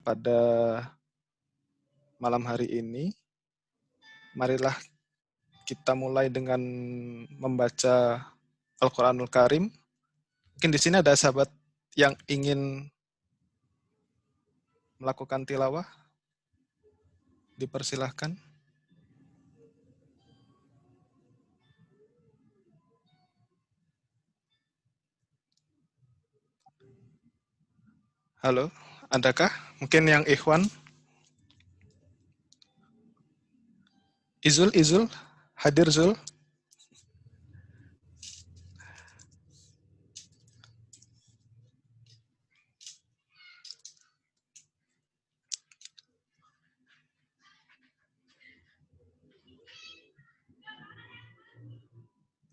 pada malam hari ini. Marilah kita mulai dengan membaca Al-Quranul Karim. Mungkin di sini ada sahabat yang ingin melakukan tilawah. Dipersilahkan. Halo, adakah? Mungkin yang Ikhwan? Izul, hadir Zul?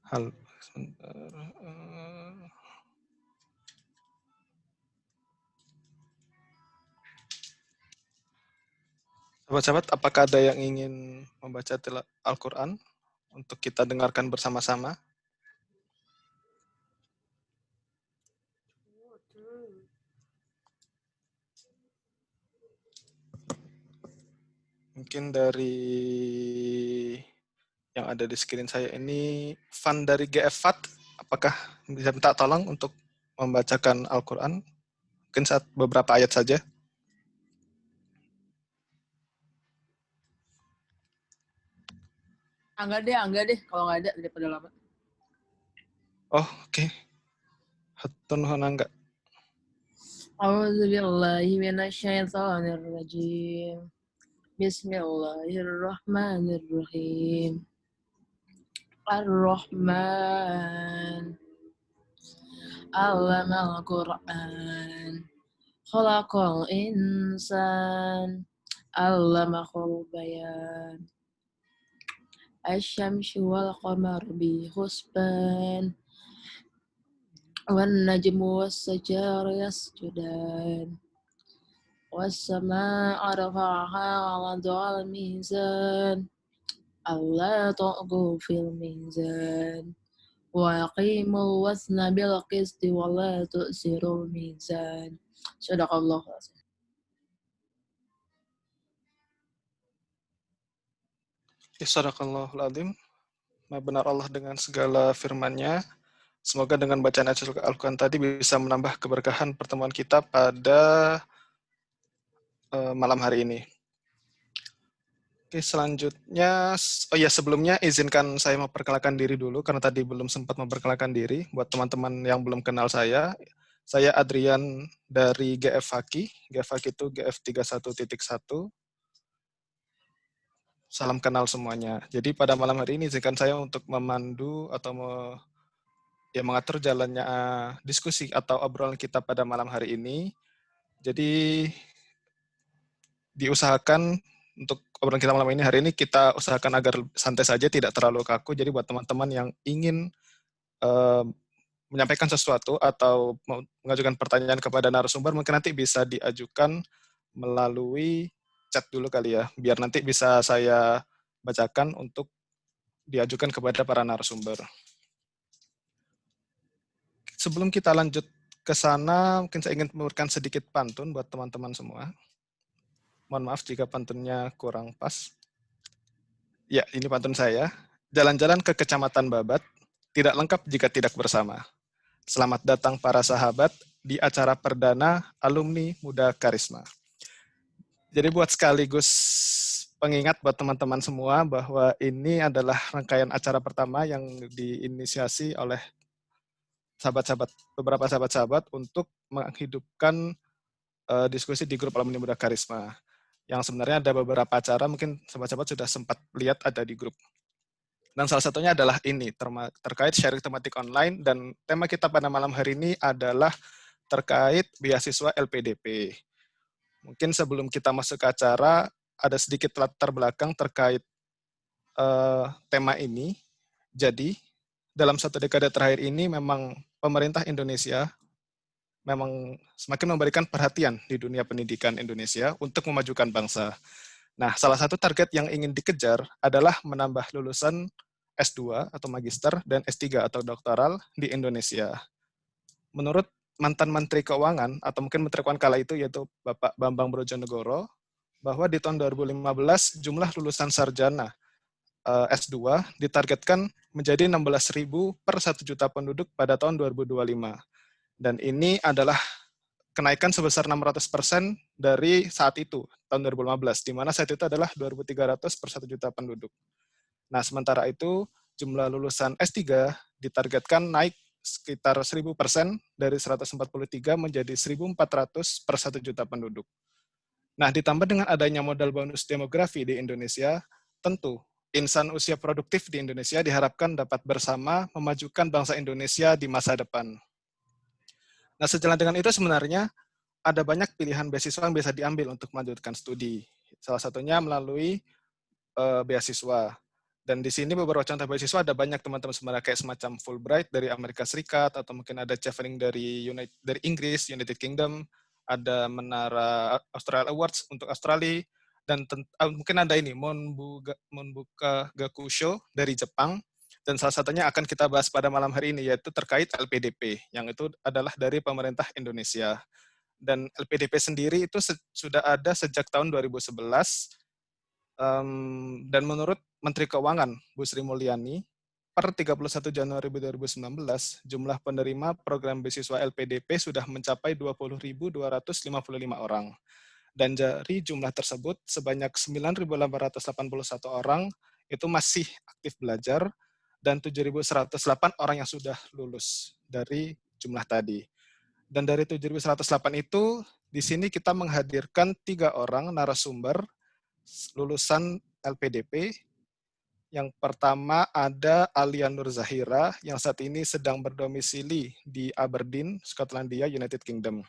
Halo, sebentar. Sahabat-sahabat, apakah ada yang ingin membaca Al-Quran untuk kita dengarkan bersama-sama? Mungkin dari yang ada di screen saya ini, Fan dari GF FAT, apakah bisa minta tolong untuk membacakan Al-Quran? Mungkin beberapa ayat saja. Enggak deh. Kalau nggak ada, daripada lama. Oh, oke. Hatun hona enggak. A'udzubillahi minasyaitonirrajim. Bismillahirrahmanirrahim. Ar-Rahman. Allamal Qur'an. Khalaqal insan. Allamahul bayan. Asy-syamsu wal qamaru bi husban. Wan najmu was-sajaru yasjudan. Was-samaa'a rafa'aha wa wada'al mizan. Alla ta'ghaw fil mizan. Wa aqimul wazna bil qisti wa la tu'sirul mizan. Shadaqallahu azim. Sadaqallahul Adzim. Benar Allah dengan segala firman-Nya. Semoga dengan bacaan ayat Al-Quran tadi bisa menambah keberkahan pertemuan kita pada malam hari ini. Oke, selanjutnya, sebelumnya izinkan saya memperkenalkan diri dulu, karena tadi belum sempat memperkenalkan diri. Buat teman-teman yang belum kenal saya Adrian dari GF Faki. GF Faki itu GF 31.1. Salam kenal semuanya. Jadi pada malam hari ini izinkan saya untuk memandu atau mengatur jalannya diskusi atau obrolan kita pada malam hari ini. Jadi diusahakan untuk obrolan kita malam ini hari ini kita usahakan agar santai saja, tidak terlalu kaku. Jadi buat teman-teman yang ingin menyampaikan sesuatu atau mengajukan pertanyaan kepada narasumber, mungkin nanti bisa diajukan melalui chat dulu kali ya, biar nanti bisa saya bacakan untuk diajukan kepada para narasumber. Sebelum kita lanjut ke sana, mungkin saya ingin memberikan sedikit pantun buat teman-teman semua. Mohon maaf jika pantunnya kurang pas. Ya, ini pantun saya. Jalan-jalan ke Kecamatan Babat, tidak lengkap jika tidak bersama. Selamat datang para sahabat di acara perdana alumni Muda Karisma. Jadi buat sekaligus pengingat buat teman-teman semua bahwa ini adalah rangkaian acara pertama yang diinisiasi oleh beberapa sahabat-sahabat untuk menghidupkan diskusi di grup alumni Muda Karisma. Yang sebenarnya ada beberapa acara, mungkin sahabat-sahabat sudah sempat lihat ada di grup. Dan salah satunya adalah ini, terkait sharing tematik online, dan tema kita pada malam hari ini adalah terkait beasiswa LPDP. Mungkin sebelum kita masuk ke acara, ada sedikit latar belakang terkait tema ini. Jadi, dalam satu dekade terakhir ini memang pemerintah Indonesia memang semakin memberikan perhatian di dunia pendidikan Indonesia untuk memajukan bangsa. Nah, salah satu target yang ingin dikejar adalah menambah lulusan S2 atau magister dan S3 atau doktoral di Indonesia. Menurut mantan Menteri Keuangan, atau mungkin Menteri Keuangan kala itu, yaitu Bapak Bambang Brojonegoro, bahwa di tahun 2015 jumlah lulusan sarjana S2 ditargetkan menjadi 16.000 per 1 juta penduduk pada tahun 2025. Dan ini adalah kenaikan sebesar 600% dari saat itu, tahun 2015, di mana saat itu adalah 2.300 per 1 juta penduduk. Nah, sementara itu, jumlah lulusan S3 ditargetkan naik sekitar 1.000% dari 143 menjadi 1.400 per 1 juta penduduk. Nah, ditambah dengan adanya modal bonus demografi di Indonesia, tentu insan usia produktif di Indonesia diharapkan dapat bersama memajukan bangsa Indonesia di masa depan. Nah, sejalan dengan itu sebenarnya ada banyak pilihan beasiswa yang bisa diambil untuk melanjutkan studi. Salah satunya melalui beasiswa. Dan di sini beberapa contoh beasiswa ada banyak teman-teman sebenarnya, kayak semacam Fulbright dari Amerika Serikat, atau mungkin ada Chevening dari Inggris, United Kingdom, ada Menara Australia Awards untuk Australia, dan mungkin ada ini Monbuka Gakusho dari Jepang, dan salah satunya akan kita bahas pada malam hari ini, yaitu terkait LPDP, yang itu adalah dari pemerintah Indonesia. Dan LPDP sendiri itu sudah ada sejak tahun 2011, dan menurut Menteri Keuangan Bu Sri Mulyani, per 31 Januari 2019, jumlah penerima program beasiswa LPDP sudah mencapai 20.255 orang. Dan dari jumlah tersebut, sebanyak 9.881 orang itu masih aktif belajar, dan 7.108 orang yang sudah lulus dari jumlah tadi. Dan dari 7.108 itu, di sini kita menghadirkan 3 orang narasumber lulusan LPDP. Yang pertama ada Alia Nur Zahira, yang saat ini sedang berdomisili di Aberdeen, Skotlandia, United Kingdom.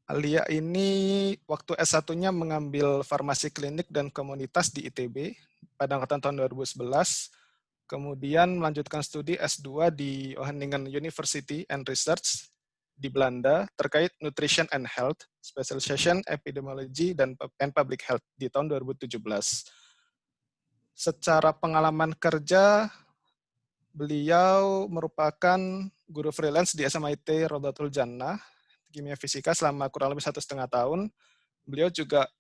Alia ini waktu S1-nya mengambil farmasi klinik dan komunitas di ITB pada angkatan tahun 2011, kemudian melanjutkan studi S2 di Wageningen University and Research di Belanda terkait Nutrition and Health, Specialization Epidemiology dan Public Health di tahun 2017. Secara pengalaman kerja, beliau merupakan guru freelance di SMIT Rodatul Jannah, kimia fisika, selama kurang lebih 1,5 tahun. Beliau juga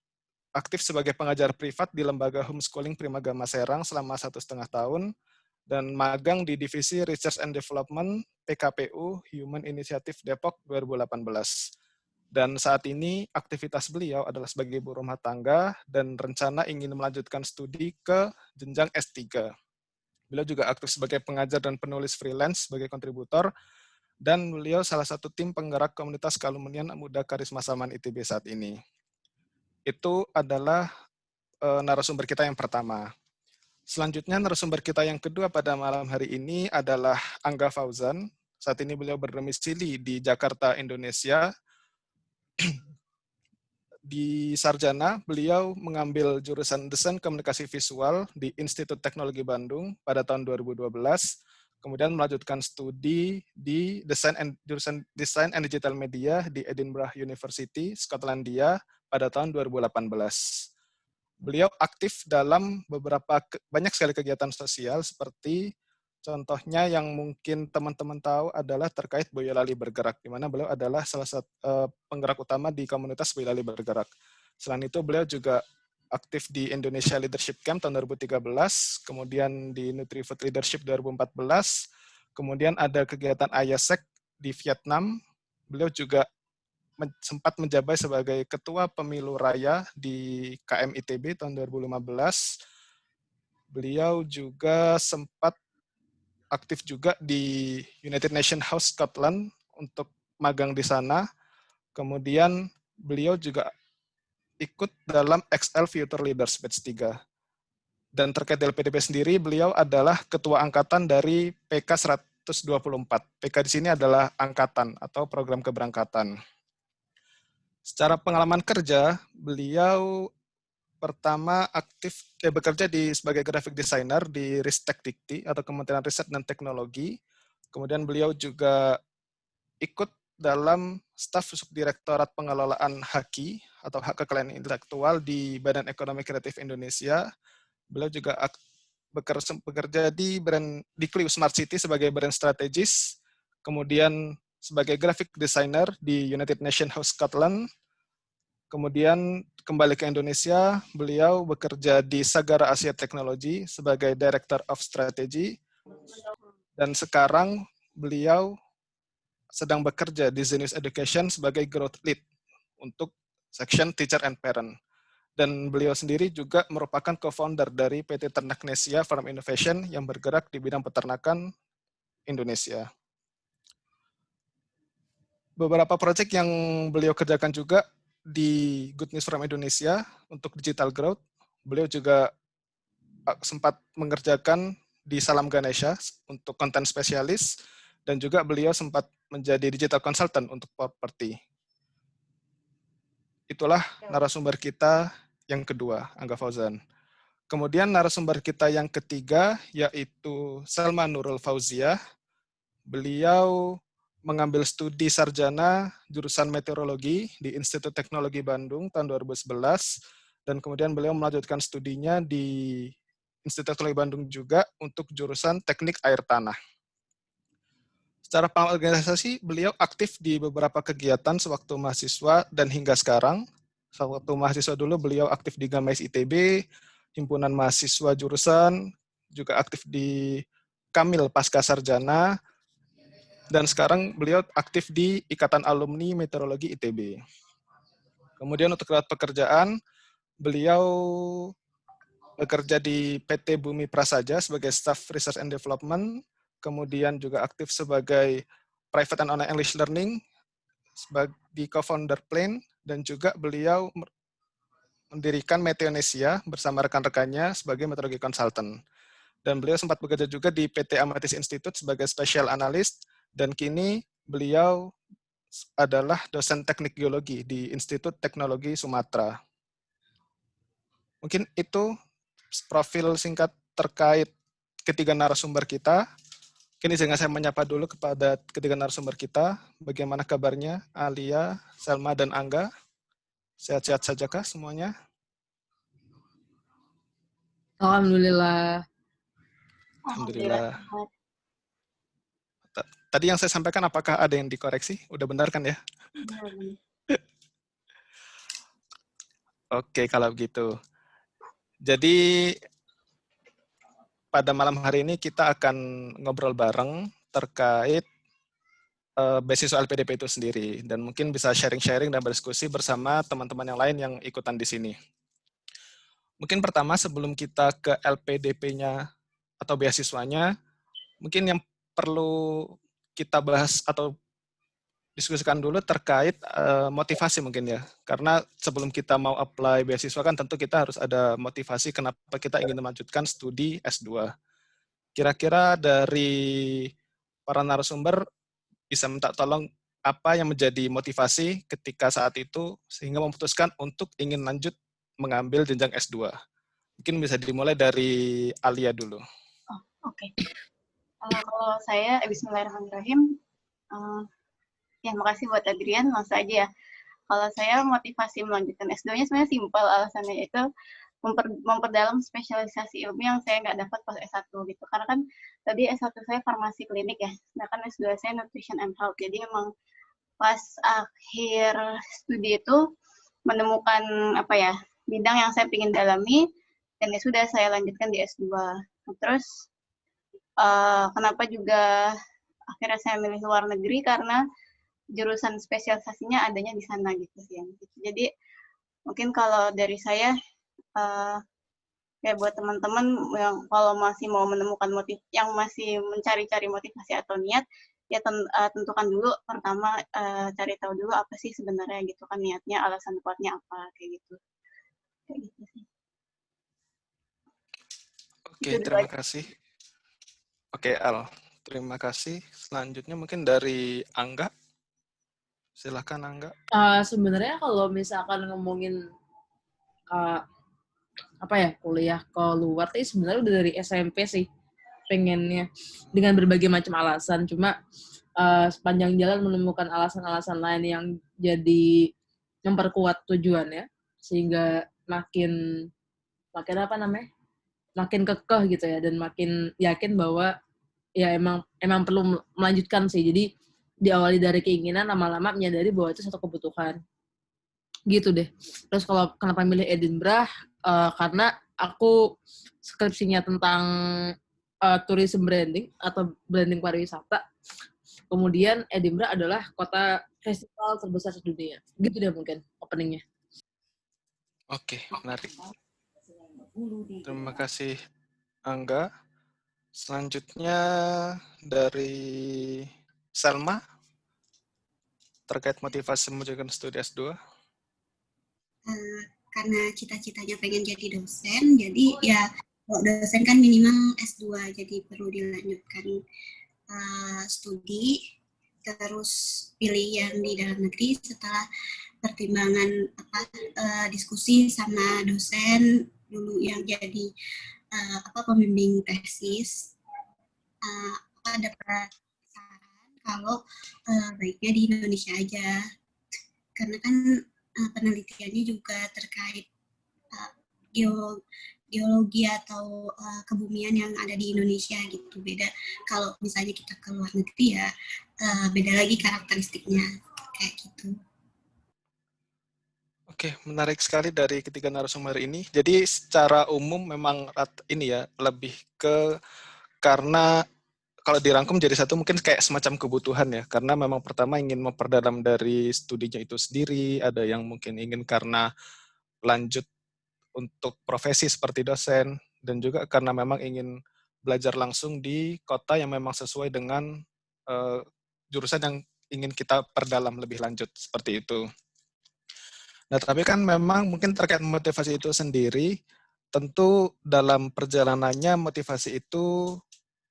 aktif sebagai pengajar privat di lembaga homeschooling Primagama Serang selama 1,5 tahun, dan magang di Divisi Research and Development PKPU Human Initiative Depok 2018. Dan saat ini aktivitas beliau adalah sebagai ibu rumah tangga dan rencana ingin melanjutkan studi ke jenjang S3. Beliau juga aktif sebagai pengajar dan penulis freelance sebagai kontributor, dan beliau salah satu tim penggerak komunitas Kalumnian Muda Karisma Saman ITB saat ini. Itu adalah narasumber kita yang pertama. Selanjutnya narasumber kita yang kedua pada malam hari ini adalah Angga Fauzan. Saat ini beliau berdomisili di Jakarta, Indonesia. Di sarjana, beliau mengambil jurusan Desain Komunikasi Visual di Institut Teknologi Bandung pada tahun 2012, kemudian melanjutkan studi di jurusan Desain and Digital Media di Edinburgh University, Skotlandia pada tahun 2018. Beliau aktif dalam banyak sekali kegiatan sosial, seperti contohnya yang mungkin teman-teman tahu adalah terkait Boyolali Bergerak, di mana beliau adalah salah satu penggerak utama di komunitas Boyolali Bergerak. Selain itu, beliau juga aktif di Indonesia Leadership Camp tahun 2013, kemudian di NutriFood Leadership 2014, kemudian ada kegiatan IASEC di Vietnam. Beliau juga sempat menjabat sebagai Ketua Pemilu Raya di KM ITB tahun 2015. Beliau juga sempat aktif juga di United Nations House Scotland untuk magang di sana. Kemudian beliau juga ikut dalam XL Future Leaders Batch 3. Dan terkait LPDP sendiri, beliau adalah ketua angkatan dari PK 124. PK di sini adalah angkatan atau program keberangkatan. Secara pengalaman kerja, beliau pertama aktif bekerja sebagai graphic designer di Ristek Dikti atau Kementerian Riset dan Teknologi. Kemudian beliau juga ikut dalam staf subdirektorat pengelolaan HAKI atau hak kekayaan intelektual di Badan Ekonomi Kreatif Indonesia. Beliau juga bekerja di Clio Smart City sebagai brand strategis. Kemudian sebagai graphic designer di United Nations House Scotland. Kemudian kembali ke Indonesia, beliau bekerja di Sagara Asia Technology sebagai Director of Strategy. Dan sekarang beliau sedang bekerja di Zenius Education sebagai Growth Lead untuk section Teacher and Parent. Dan beliau sendiri juga merupakan co-founder dari PT Ternaknesia Farm Innovation yang bergerak di bidang peternakan Indonesia. Beberapa proyek yang beliau kerjakan juga di Good News Farm Indonesia untuk digital growth. Beliau juga sempat mengerjakan di Salam Ganesha untuk konten spesialis, dan juga beliau sempat menjadi digital consultant untuk properti. Itulah narasumber kita yang kedua, Angga Fauzan. Kemudian narasumber kita yang ketiga yaitu Salma Nurul Fauziah. Beliau mengambil studi sarjana jurusan meteorologi di Institut Teknologi Bandung tahun 2011, dan kemudian beliau melanjutkan studinya di Institut Teknologi Bandung juga untuk jurusan teknik air tanah. Secara pengalaman organisasi, beliau aktif di beberapa kegiatan sewaktu mahasiswa dan hingga sekarang. Sewaktu mahasiswa dulu beliau aktif di Gamais ITB, Himpunan Mahasiswa Jurusan, juga aktif di Kamil Pasca Sarjana, dan sekarang beliau aktif di Ikatan Alumni Meteorologi ITB. Kemudian untuk pekerjaan, beliau bekerja di PT Bumi Prasaja sebagai Staff Research and Development, kemudian juga aktif sebagai Private and Online English Learning, sebagai co-founder Plane, dan juga beliau mendirikan Meteonesia bersama rekan-rekannya sebagai meteorologi consultant. Dan beliau sempat bekerja juga di PT Amatis Institute sebagai Special Analyst, dan kini beliau adalah dosen teknik geologi di Institut Teknologi Sumatera. Mungkin itu profil singkat terkait ketiga narasumber kita. Kini dengan saya menyapa dulu kepada ketiga narasumber kita. Bagaimana kabarnya Alia, Selma, dan Angga? Sehat-sehat sajakah semuanya? Alhamdulillah. Alhamdulillah. Tadi yang saya sampaikan apakah ada yang dikoreksi? Udah benar kan ya? Oke, kalau begitu. Jadi pada malam hari ini kita akan ngobrol bareng terkait beasiswa LPDP itu sendiri, dan mungkin bisa sharing-sharing dan berdiskusi bersama teman-teman yang lain yang ikutan di sini. Mungkin pertama sebelum kita ke LPDP-nya atau beasiswanya, mungkin yang perlu kita bahas atau diskusikan dulu terkait motivasi mungkin ya. Karena sebelum kita mau apply beasiswa kan tentu kita harus ada motivasi kenapa kita ingin melanjutkan studi S2. Kira-kira dari para narasumber bisa minta tolong apa yang menjadi motivasi ketika saat itu sehingga memutuskan untuk ingin lanjut mengambil jenjang S2. Mungkin bisa dimulai dari Alia dulu. Oh, oke. Kalau saya, bismillahirrahmanirrahim. Ya, makasih buat Adrian, langsung aja ya. Kalau saya motivasi melanjutkan S2-nya sebenarnya simpel, alasannya itu memperdalam spesialisasi ilmu yang saya nggak dapat pas S1 gitu. Karena kan tadi S1 saya farmasi klinik ya, sedangkan S2 saya nutrition and health. Jadi emang pas akhir studi itu menemukan bidang yang saya ingin dalami, dan ya sudah saya lanjutkan di S2. Terus kenapa juga akhirnya saya milih luar negeri, karena jurusan spesialisasinya adanya di sana gitu sih. Jadi mungkin kalau dari saya kayak buat teman-teman yang kalau masih mau menemukan yang masih mencari-cari motivasi atau niat, ya tentukan dulu pertama, cari tahu dulu apa sih sebenarnya gitu kan niatnya, alasan kuatnya apa kayak gitu sih. Oke, terima kasih. Oke, Al, terima kasih. Selanjutnya mungkin dari Angga. Silakan Angga. Sebenarnya kalau misalkan ngomongin kuliah ke luar, tapi sebenarnya udah dari SMP sih pengennya dengan berbagai macam alasan. Cuma sepanjang jalan menemukan alasan-alasan lain yang jadi memperkuat tujuannya, sehingga makin makin kekeh gitu ya, dan makin yakin bahwa ya emang perlu melanjutkan sih. Jadi diawali dari keinginan, lama-lama menyadari bahwa itu satu kebutuhan. Gitu deh. Terus kalau kenapa milih Edinburgh, karena aku skripsinya tentang tourism branding atau branding pariwisata. Kemudian Edinburgh adalah kota festival terbesar sedunia. Gitu deh mungkin openingnya. Oke, menarik. Terima kasih, Angga. Selanjutnya dari Selma, terkait motivasi melanjutkan studi S2. Karena cita-citanya pengen jadi dosen, jadi ya kalau dosen kan minimal S2, jadi perlu dilanjutkan studi, terus pilih yang di dalam negeri setelah pertimbangan diskusi sama dosen dulu yang jadi pembimbing tesis. Dapat saran kalau baiknya di Indonesia aja, karena kan penelitiannya juga terkait geologi atau kebumian yang ada di Indonesia gitu. Beda kalau misalnya kita ke luar negeri ya, beda lagi karakteristiknya kayak gitu. Oke, menarik sekali dari ketiga narasumber ini. Jadi secara umum memang ini ya lebih ke karena kalau dirangkum jadi satu mungkin kayak semacam kebutuhan ya, karena memang pertama ingin memperdalam dari studinya itu sendiri, ada yang mungkin ingin karena lanjut untuk profesi seperti dosen, dan juga karena memang ingin belajar langsung di kota yang memang sesuai dengan jurusan yang ingin kita perdalam lebih lanjut, seperti itu. Nah, tapi kan memang mungkin terkait motivasi itu sendiri, tentu dalam perjalanannya motivasi itu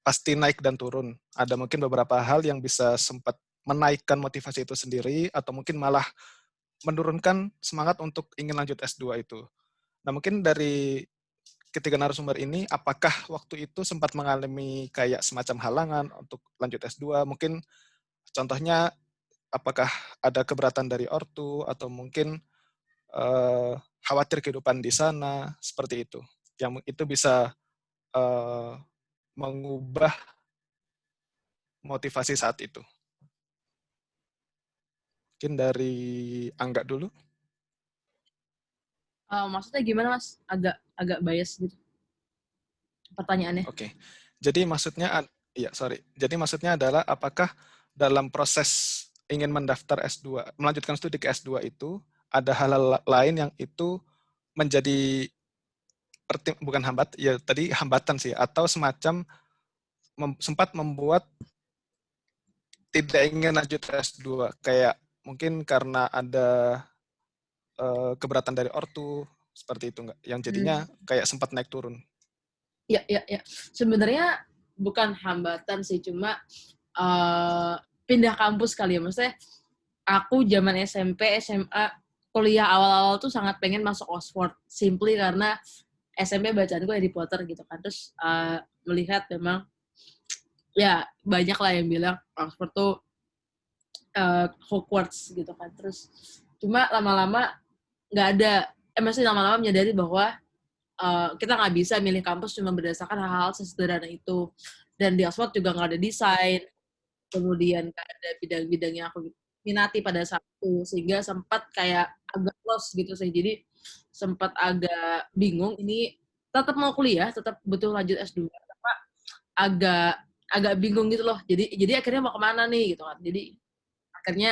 pasti naik dan turun. Ada mungkin beberapa hal yang bisa sempat menaikkan motivasi itu sendiri, atau mungkin malah menurunkan semangat untuk ingin lanjut S2 itu. Nah, mungkin dari ketiga narasumber ini, apakah waktu itu sempat mengalami kayak semacam halangan untuk lanjut S2? Mungkin contohnya, apakah ada keberatan dari ortu, atau mungkin khawatir kehidupan di sana, seperti itu. Yang itu bisa mengubah motivasi saat itu. Mungkin dari Angga dulu. Maksudnya gimana, Mas? Agak bias gitu pertanyaannya. Oke. Jadi maksudnya Jadi maksudnya adalah apakah dalam proses ingin mendaftar S2, melanjutkan studi ke S2 itu ada hal-hal lain yang itu menjadi bukan hambatan sih, atau semacam sempat membuat tidak ingin lanjut S2, kayak mungkin karena ada keberatan dari ortu, seperti itu nggak? Yang jadinya kayak sempat naik turun. Ya. Sebenarnya bukan hambatan sih, cuma pindah kampus kali ya. Maksudnya aku zaman SMP, SMA, kuliah awal-awal tuh sangat pengen masuk Oxford. Simply karena SMP bacaan gue Harry Potter gitu kan. Terus melihat memang ya banyak lah yang bilang Oxford tuh Hogwarts gitu kan. Terus cuma lama-lama nggak ada, masih lama-lama menyadari bahwa kita nggak bisa milih kampus cuma berdasarkan hal-hal sesederhana itu. Dan di Oxford juga nggak ada desain, kemudian nggak ada bidang-bidang yang aku minati pada saat itu, sehingga sempat kayak agak lost gitu sih. Jadi sempat agak bingung, ini tetap mau kuliah, tetap butuh lanjut S2, tapi agak bingung gitu loh. Jadi akhirnya mau kemana nih gitu kan. Jadi akhirnya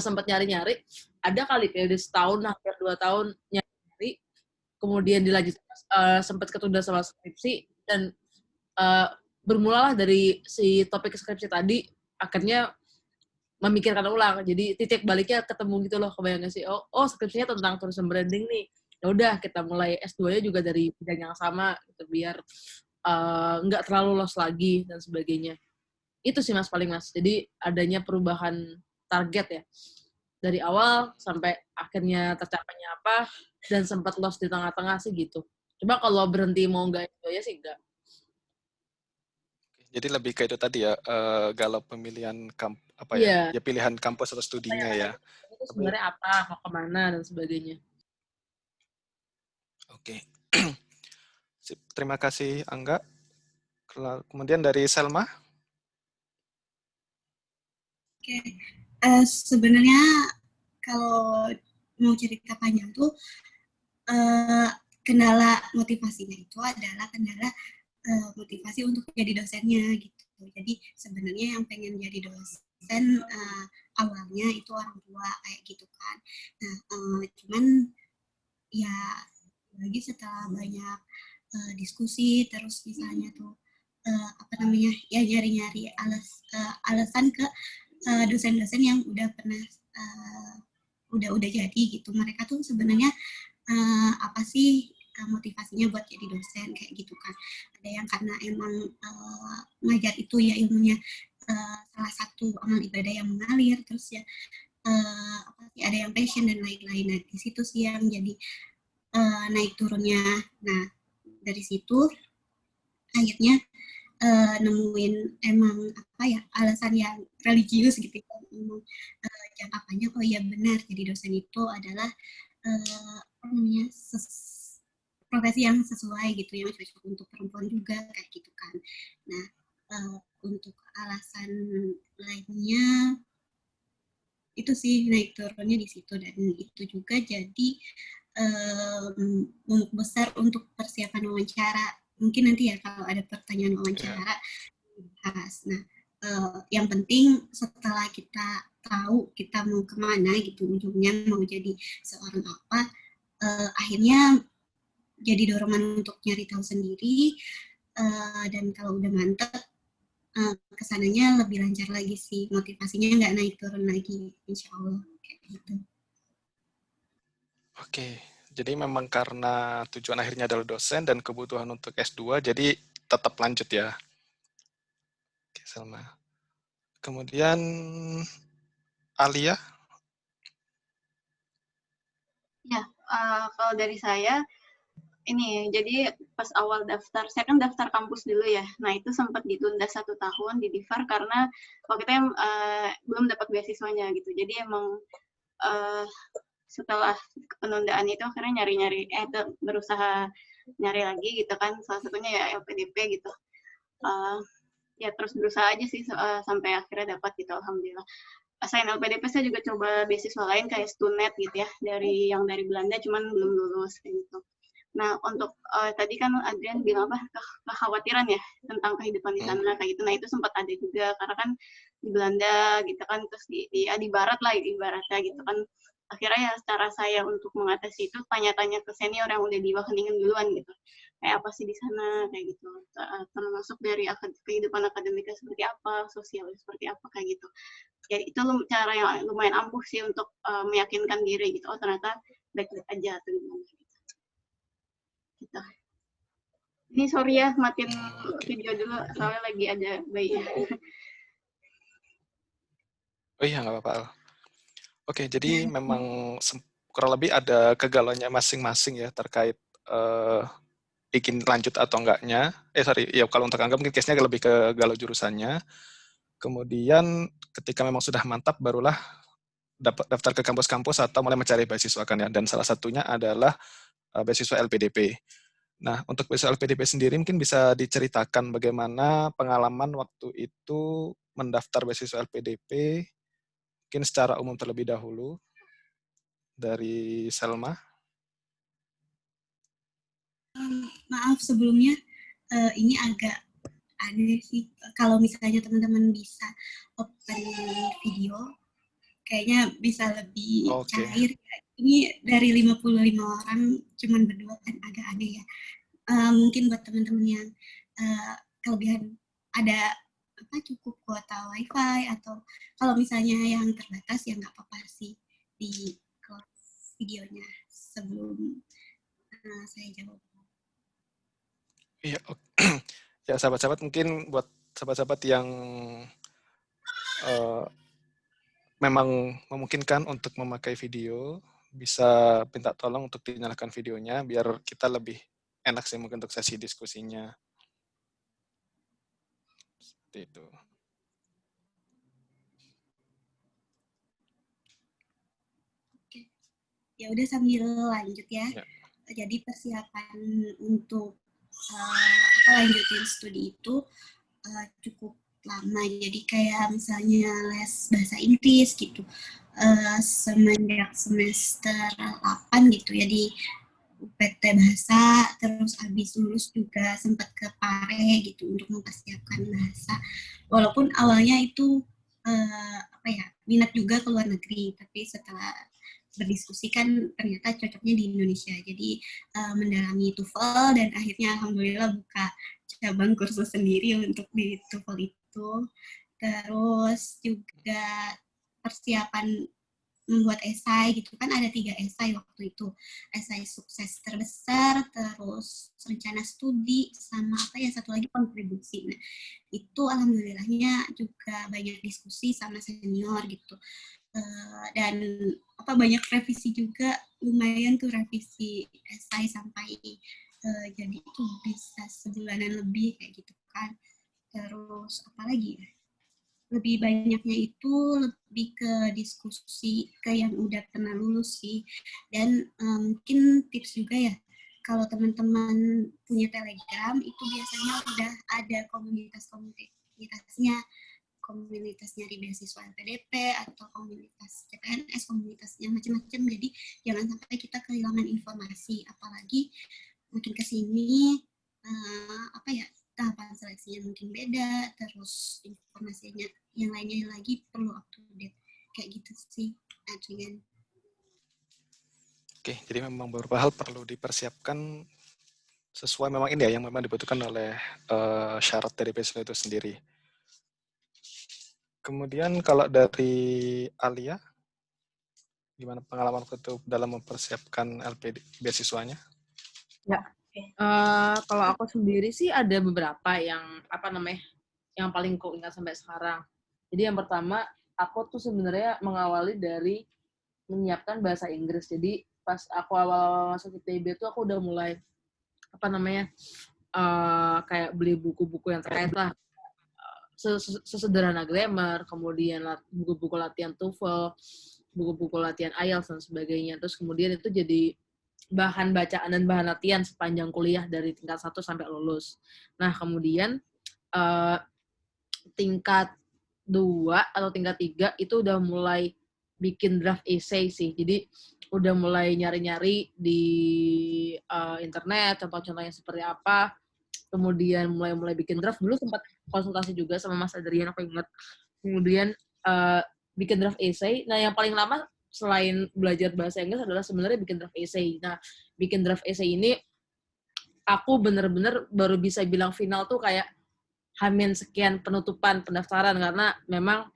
sempat nyari-nyari, ada kali periode setahun, hampir 2 tahun nyari, kemudian dilanjut sempat ketunda sama skripsi, dan bermulalah dari si topik skripsi tadi, akhirnya memikirkan ulang. Jadi titik baliknya ketemu gitu loh, kebayang gak sih? Oh skripsinya tentang tourism branding nih. Ya udah kita mulai S2-nya juga dari bidang yang sama gitu, biar nggak terlalu lost lagi dan sebagainya. Itu sih Mas paling Mas. Jadi adanya perubahan target ya. Dari awal sampai akhirnya tercapainya apa, dan sempat lost di tengah-tengah sih gitu. Coba kalau berhenti mau nggak S2 sih enggak. Jadi lebih ke itu tadi ya, galau pemilihan Iya. ya pilihan kampus atau studinya ya. Itu sebenarnya apa, mau kemana dan sebagainya. Oke. Terima kasih Angga. Kemudian dari Selma. Oke. Sebenarnya kalau mau cerita panjang tuh kendala motivasinya itu adalah kendala motivasi untuk jadi dosennya gitu. Jadi sebenarnya yang pengen jadi dosen awalnya itu orang tua kayak gitu kan. Nah, cuman ya lagi setelah banyak diskusi terus misalnya tuh apa namanya ya nyari-nyari alasan ke dosen-dosen yang udah pernah udah jadi gitu. Mereka tuh sebenarnya apa sih motivasinya buat jadi dosen kayak gitu kan. Ada yang karena emang ngajar itu ya ilmunya salah satu amal ibadah yang mengalir, terus ya apa sih ada yang passion dan lain-lain. Nah di situ sih yang jadi naik turunnya. Nah dari situ akhirnya nemuin emang apa ya alasan yang religius gitu ya. Emang jangka panjang oh iya benar jadi dosen itu adalah apa namanya profesi yang sesuai gitu yang cocok untuk perempuan juga kayak gitu kan. Nah untuk alasan lainnya itu sih naik turunnya di situ dan itu juga jadi momok besar untuk persiapan wawancara. Mungkin nanti ya kalau ada pertanyaan wawancara dibahas. Nah yang penting setelah kita tahu kita mau kemana gitu ujungnya mau jadi seorang apa akhirnya jadi dorongan untuk nyari tahu sendiri dan kalau udah mantep kesananya lebih lancar lagi sih motivasinya nggak naik turun lagi insya Allah kayak gitu. Oke, jadi memang karena tujuan akhirnya adalah dosen dan kebutuhan untuk S2, jadi tetap lanjut ya. Oke, Selma. Kemudian Alia. Ya, kalau dari saya, ini jadi pas awal daftar, saya kan daftar kampus dulu ya. Nah itu sempat ditunda 1 tahun di Divar karena waktu itu belum dapat beasiswanya gitu. Jadi emang setelah penundaan itu akhirnya berusaha nyari lagi gitu kan. Salah satunya ya LPDP gitu. Ya terus berusaha aja sih sampai akhirnya dapat gitu, alhamdulillah. Selain LPDP saya juga coba beasiswa lain kayak Stunet gitu ya, yang dari Belanda cuman belum lulus kayak gitu. Nah untuk tadi kan Adrian bilang apa kekhawatiran ya tentang kehidupan di sana kayak gitu. Nah itu sempat ada juga karena kan di Belanda gitu kan terus di barat lah ibaratnya gitu kan. Akhirnya ya cara saya untuk mengatasi itu tanya-tanya ke senior yang udah di Wageningen duluan gitu. Kayak apa sih di sana kayak gitu. Termasuk dari kehidupan akademiknya seperti apa, sosialnya seperti apa kayak gitu. Ya itu cara yang lumayan ampuh sih untuk meyakinkan diri gitu. Oh ternyata baik-baik aja tuh gitu. Ini sorry ya matiin video dulu soalnya lagi ada bayi. Oh iya, nggak apa-apa. Oke, jadi memang kurang lebih ada kegalauannya masing-masing ya terkait bikin lanjut atau enggaknya. Ya kalau untuk Angga mungkin case-nya lebih ke galau jurusannya. Kemudian ketika memang sudah mantap, barulah daftar ke kampus-kampus atau mulai mencari beasiswa kan ya. Dan salah satunya adalah beasiswa LPDP. Nah, untuk beasiswa LPDP sendiri mungkin bisa diceritakan bagaimana pengalaman waktu itu mendaftar beasiswa LPDP, mungkin secara umum terlebih dahulu, dari Selma. Maaf sebelumnya ini agak aneh sih kalau misalnya teman-teman bisa open video kayaknya bisa lebih cair. Ini dari 55 orang cuman berdua kan agak aneh ya. Mungkin buat teman-teman yang kelebihan ada apa cukup kuota wifi atau kalau misalnya yang terbatas ya nggak apa-apa sih di close videonya sebelum saya jawab. Iya, ya sahabat-sahabat mungkin buat sahabat-sahabat yang memang memungkinkan untuk memakai video, bisa minta tolong untuk dinyalakan videonya biar kita lebih enak sih mungkin untuk sesi diskusinya. Seperti itu. Oke. Ya udah sambil lanjut ya. Jadi persiapan untuk lanjutin studi itu cukup lama. Jadi kayak misalnya les bahasa Inggris gitu. Semenjak semester 8 gitu ya di UPT bahasa, terus habis lulus juga sempat ke Pare gitu untuk mempersiapkan bahasa. Walaupun awalnya itu minat juga ke luar negeri, tapi setelah berdiskusi kan ternyata cocoknya di Indonesia. Jadi mendalami TOEFL dan akhirnya alhamdulillah buka cabang kursus sendiri untuk di TOEFL itu. Terus juga persiapan membuat esai gitu kan, ada 3 esai waktu itu, esai sukses terbesar, terus rencana studi, sama satu lagi kontribusi. Nah itu alhamdulillahnya juga banyak diskusi sama senior gitu. Dan banyak revisi juga, lumayan tuh revisi esai sampai jadi itu bisa sebulanan lebih kayak gitu kan. Terus apalagi ya, lebih banyaknya itu lebih ke diskusi ke yang udah pernah lulus sih. Dan mungkin tips juga ya, kalau teman-teman punya Telegram itu biasanya udah ada komunitasnya dari beasiswa LPDP atau komunitas CPNS, komunitas yang macam-macam. Jadi jangan sampai kita kehilangan informasi, apalagi makin kesini tahapan seleksinya mungkin beda, terus informasinya yang lainnya lagi perlu up to date kayak gitu sih, Adrian. Oke, jadi memang beberapa hal perlu dipersiapkan sesuai memang ini ya yang memang dibutuhkan oleh syarat dari beasiswa itu sendiri. Kemudian kalau dari Alia, gimana pengalaman itu dalam mempersiapkan LPD beasiswanya? Ya, kalau aku sendiri sih ada beberapa yang yang paling ku ingat sampai sekarang. Jadi yang pertama, aku tuh sebenarnya mengawali dari menyiapkan bahasa Inggris. Jadi pas aku awal masuk ITB tuh aku udah mulai kayak beli buku-buku yang terkait lah, sesederhana grammar, kemudian buku-buku latihan TOEFL, buku-buku latihan IELTS dan sebagainya. Terus kemudian itu jadi bahan bacaan dan bahan latihan sepanjang kuliah dari tingkat 1 sampai lulus. Nah, kemudian tingkat 2 atau tingkat 3 itu udah mulai bikin draft essay sih. Jadi udah mulai nyari-nyari di internet contoh-contohnya seperti apa. Kemudian mulai bikin draft. Dulu sempat konsultasi juga sama Mas Adrian, aku ingat. Kemudian bikin draft essay. Nah, yang paling lama selain belajar bahasa Inggris adalah sebenarnya bikin draft essay. Nah, bikin draft essay ini aku bener-bener baru bisa bilang final tuh kayak hamin sekian penutupan pendaftaran, karena memang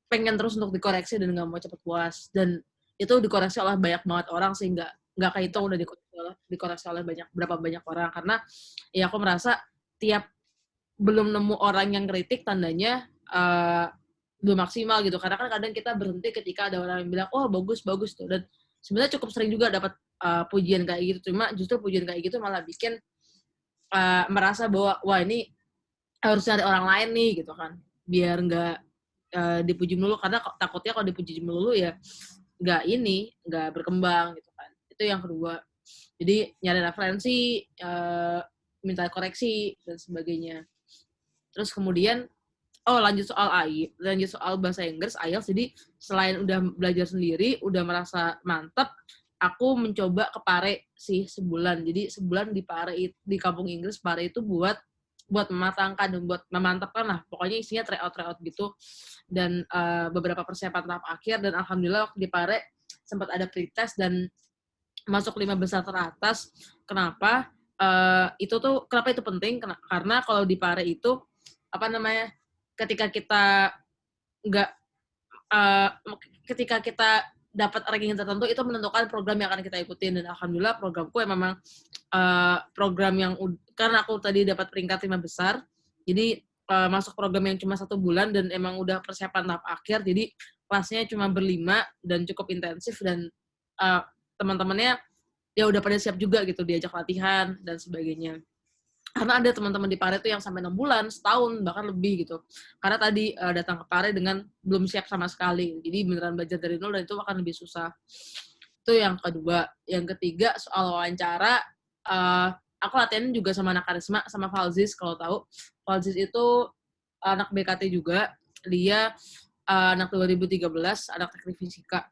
pengen terus untuk dikoreksi dan nggak mau cepet puas. Dan itu dikoreksi oleh banyak banget orang, sehingga nggak kehitung udah dikoreksi oleh berapa banyak orang. Karena ya aku merasa tiap belum nemu orang yang kritik tandanya belum maksimal gitu. Karena kan kadang kita berhenti ketika ada orang yang bilang, oh bagus tuh. Dan sebenarnya cukup sering juga dapat pujian kayak gitu. Cuma justru pujian kayak gitu malah bikin merasa bahwa wah ini harus cari orang lain nih gitu kan. Biar nggak dipuji melulu, karena takutnya kalau dipuji melulu ya nggak berkembang gitu kan. Itu yang kedua. Jadi nyari referensi, minta koreksi dan sebagainya. Terus kemudian lanjut soal bahasa Inggris IELTS. Jadi selain udah belajar sendiri, udah merasa mantep, aku mencoba ke Pare sih sebulan. Jadi sebulan di Pare, di kampung Inggris Pare itu buat mematangkan dan buat memantapkan lah. Pokoknya isinya tryout gitu. Dan beberapa persiapan tahap akhir. Dan alhamdulillah waktu di Pare sempat ada pretest dan masuk 5 besar teratas. Kenapa? Kenapa itu penting? Karena kalau di Pare itu ketika kita dapat ranking tertentu itu menentukan program yang akan kita ikutin. Dan alhamdulillah programku yang memang program yang karena aku tadi dapat peringkat 5 besar, jadi masuk program yang cuma 1 bulan dan emang udah persiapan tahap akhir, jadi kelasnya cuma berlima dan cukup intensif. Dan teman-temannya ya udah pada siap juga gitu, diajak latihan dan sebagainya. Karena ada teman-teman di Pare itu yang sampai 6 bulan, setahun, bahkan lebih gitu. Karena tadi datang ke Pare dengan belum siap sama sekali. Jadi beneran belajar dari nol dan itu akan lebih susah. Itu yang kedua. Yang ketiga, soal wawancara, aku latihan juga sama anak Karisma, sama Falzis, kalau tahu. Falzis itu anak BKT juga, dia anak 2013, anak teknik fisika.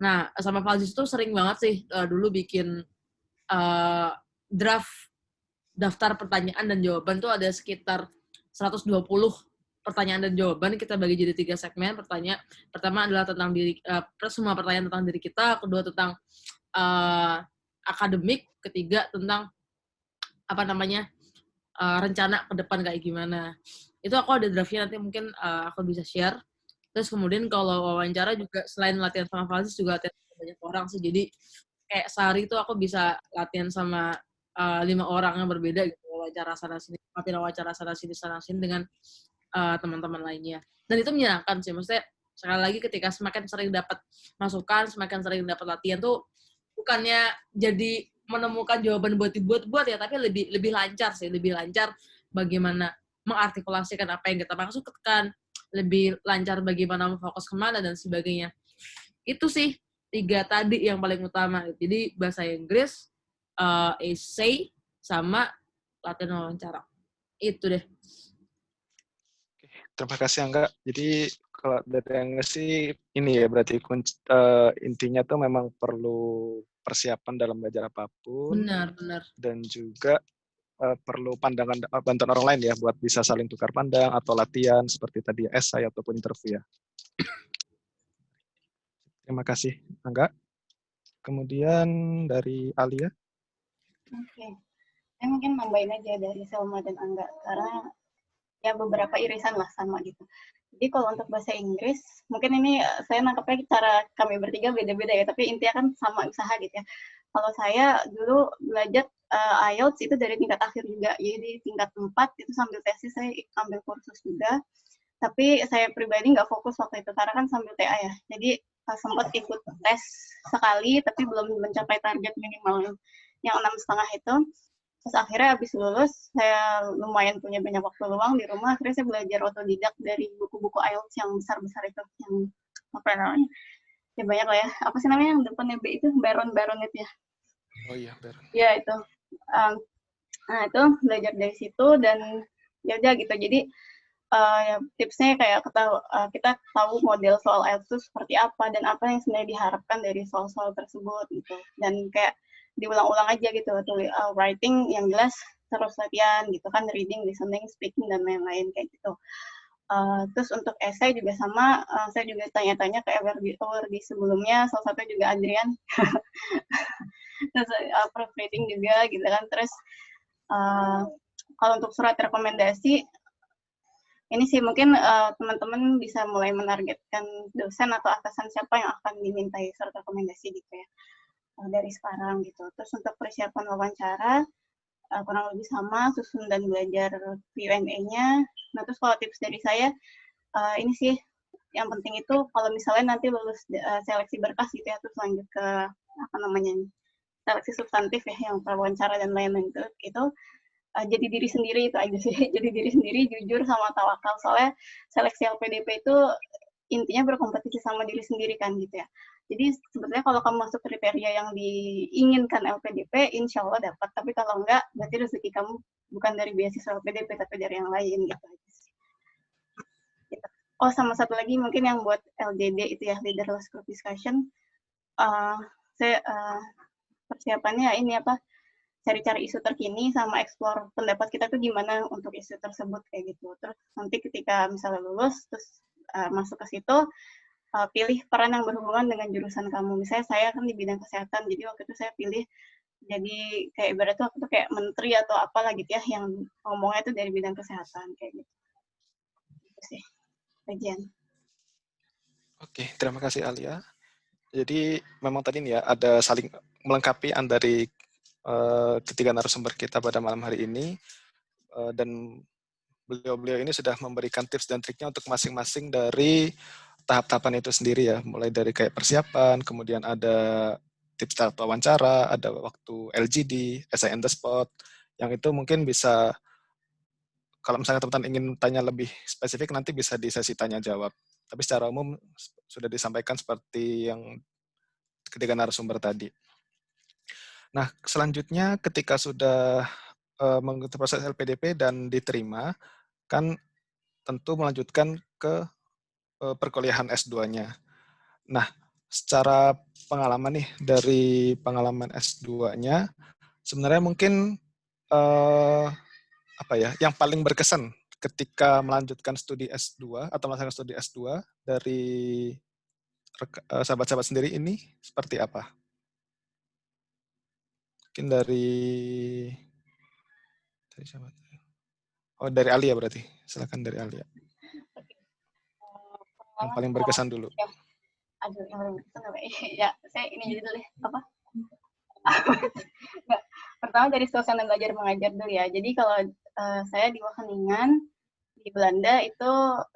Nah, sama Falzis itu sering banget sih dulu bikin draft daftar pertanyaan dan jawaban tuh ada sekitar 120 pertanyaan dan jawaban. Kita bagi jadi 3 segmen. Pertama adalah tentang semua pertanyaan tentang diri kita, kedua tentang akademik, ketiga tentang rencana ke depan kayak gimana. Itu aku ada draftnya, nanti mungkin aku bisa share. Terus kemudian kalau wawancara juga selain latihan sama Falsis juga latihan sama banyak orang sih. Jadi kayak sehari itu aku bisa latihan sama 5 orang yang berbeda gitu, wawancara sana sini dengan teman-teman lainnya. Dan itu menyenangkan sih, maksudnya sekali lagi ketika semakin sering dapat masukan, semakin sering dapat latihan tuh bukannya jadi menemukan jawaban buat dibuat ya, tapi lebih lancar sih, lebih lancar bagaimana mengartikulasikan apa yang kita maksudkan, lebih lancar bagaimana fokus kemana dan sebagainya. Itu sih 3 tadi yang paling utama. Jadi bahasa Inggris, essay, sama latihan wawancara. Itu deh. Terima kasih Angga. Jadi kalau dari Angga sih ini ya berarti intinya tuh memang perlu persiapan dalam belajar apapun. Benar. Dan juga perlu bantuan orang lain ya buat bisa saling tukar pandang atau latihan seperti tadi esai ataupun interview ya. Terima kasih Angga. Kemudian dari Alia. Oke. Saya mungkin nambahin aja dari Selma dan Angga karena ya beberapa irisan lah sama gitu. Jadi kalau untuk bahasa Inggris, mungkin ini saya nangkepnya cara kami bertiga beda-beda ya, tapi intinya kan sama usaha gitu ya. Kalau saya dulu belajar IELTS itu dari tingkat akhir juga, jadi tingkat 4 itu sambil tesis saya ambil kursus juga, tapi saya pribadi nggak fokus waktu itu karena kan sambil TA ya, jadi sempat ikut tes sekali tapi belum mencapai target minimal yang 6,5 itu. Terus akhirnya habis lulus, saya lumayan punya banyak waktu luang di rumah, akhirnya saya belajar otodidak dari buku-buku IELTS yang besar-besar itu, yang apa namanya, ya banyak lah ya, apa sih namanya yang depannya B itu, Baron itu ya. Oh iya, Baron. Ya itu, nah itu belajar dari situ dan ya udah gitu, jadi ya, tipsnya kayak kita tahu model soal IELTS itu seperti apa dan apa yang sebenarnya diharapkan dari soal-soal tersebut gitu, dan kayak diulang-ulang aja gitu, writing yang jelas terus latihan gitu kan, reading, listening, speaking dan lain-lain kayak gitu. Terus untuk essay juga sama, saya juga tanya-tanya ke di sebelumnya, salah satu juga Adrian. Terus proofreading juga gitu kan. Terus kalau untuk surat rekomendasi, ini sih mungkin teman-teman bisa mulai menargetkan dosen atau atasan siapa yang akan dimintai surat rekomendasi gitu ya, dari sekarang gitu. Terus untuk persiapan wawancara, kurang lebih sama, susun dan belajar Q&A-nya. Nah, terus kalau tips dari saya, ini sih, yang penting itu kalau misalnya nanti lulus seleksi berkas gitu ya, terus lanjut ke, seleksi substantif ya, yang wawancara dan lain-lain itu jadi diri sendiri itu aja sih. Jadi diri sendiri, jujur sama tawakal. Soalnya seleksi LPDP itu intinya berkompetisi sama diri sendiri kan gitu ya. Jadi sebetulnya kalau kamu masuk kriteria yang diinginkan LPDP, insya Allah dapat. Tapi kalau enggak, berarti rezeki kamu bukan dari beasiswa LPDP, tapi dari yang lain gitu aja sih. Gitu. Oh, sama satu lagi mungkin yang buat LDD itu ya, Leaderless Group Discussion. Saya persiapannya ini cari-cari isu terkini sama explore pendapat kita tuh gimana untuk isu tersebut kayak gitu. Terus nanti ketika misalnya lulus, terus masuk ke situ, pilih peran yang berhubungan dengan jurusan kamu. Misalnya saya kan di bidang kesehatan, jadi waktu itu saya pilih jadi kayak ibaratnya waktu itu kayak menteri atau apalah gitu ya, yang ngomongnya itu dari bidang kesehatan kayak gitu. Itu sih kajian. Oke, terima kasih Alia. Jadi memang tadi nih ya ada saling melengkapi dari ketiga narasumber kita pada malam hari ini, dan beliau-beliau ini sudah memberikan tips dan triknya untuk masing-masing dari tahap-tahapan itu sendiri ya, mulai dari kayak persiapan, kemudian ada tips tahap wawancara, ada waktu LGD, essay on the spot, yang itu mungkin bisa, kalau misalnya teman-teman ingin tanya lebih spesifik nanti bisa di sesi tanya jawab. Tapi secara umum sudah disampaikan seperti yang ketiga narasumber tadi. Nah, selanjutnya ketika sudah mengikuti proses LPDP dan diterima, kan tentu melanjutkan ke perkuliahan S2-nya. Nah, secara pengalaman nih, dari pengalaman S2-nya, sebenarnya mungkin apa ya, yang paling berkesan ketika melanjutkan studi S2 atau melaksanakan studi S2 dari sahabat-sahabat sendiri ini seperti apa? Mungkin dari siapa? Oh, dari Alia berarti. Silakan dari Alia. Yang paling berkesan dulu. Aduh, yang paling berkesan apa? Ya, saya ini dulu deh. Apa? Nggak. Pertama dari suasana belajar mengajar dulu ya. Jadi kalau saya di Wageningen di Belanda itu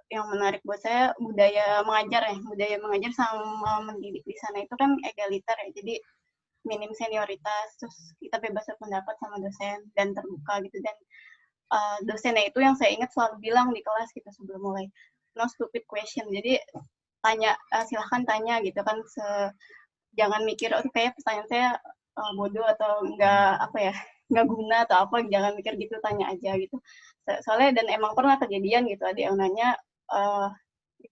yang menarik buat saya budaya mengajar ya. Budaya mengajar sama mendidik di sana itu kan egaliter ya. Jadi minim senioritas, terus kita bebas berpendapat sama dosen dan terbuka gitu. Dan dosennya itu yang saya ingat selalu bilang di kelas kita sebelum mulai, no stupid question. Jadi tanya, silahkan tanya gitu kan. Jangan mikir, oh kayak pertanyaan saya bodoh atau nggak guna atau apa, jangan mikir gitu, tanya aja gitu. Soalnya dan emang pernah kejadian gitu, ada yang nanya,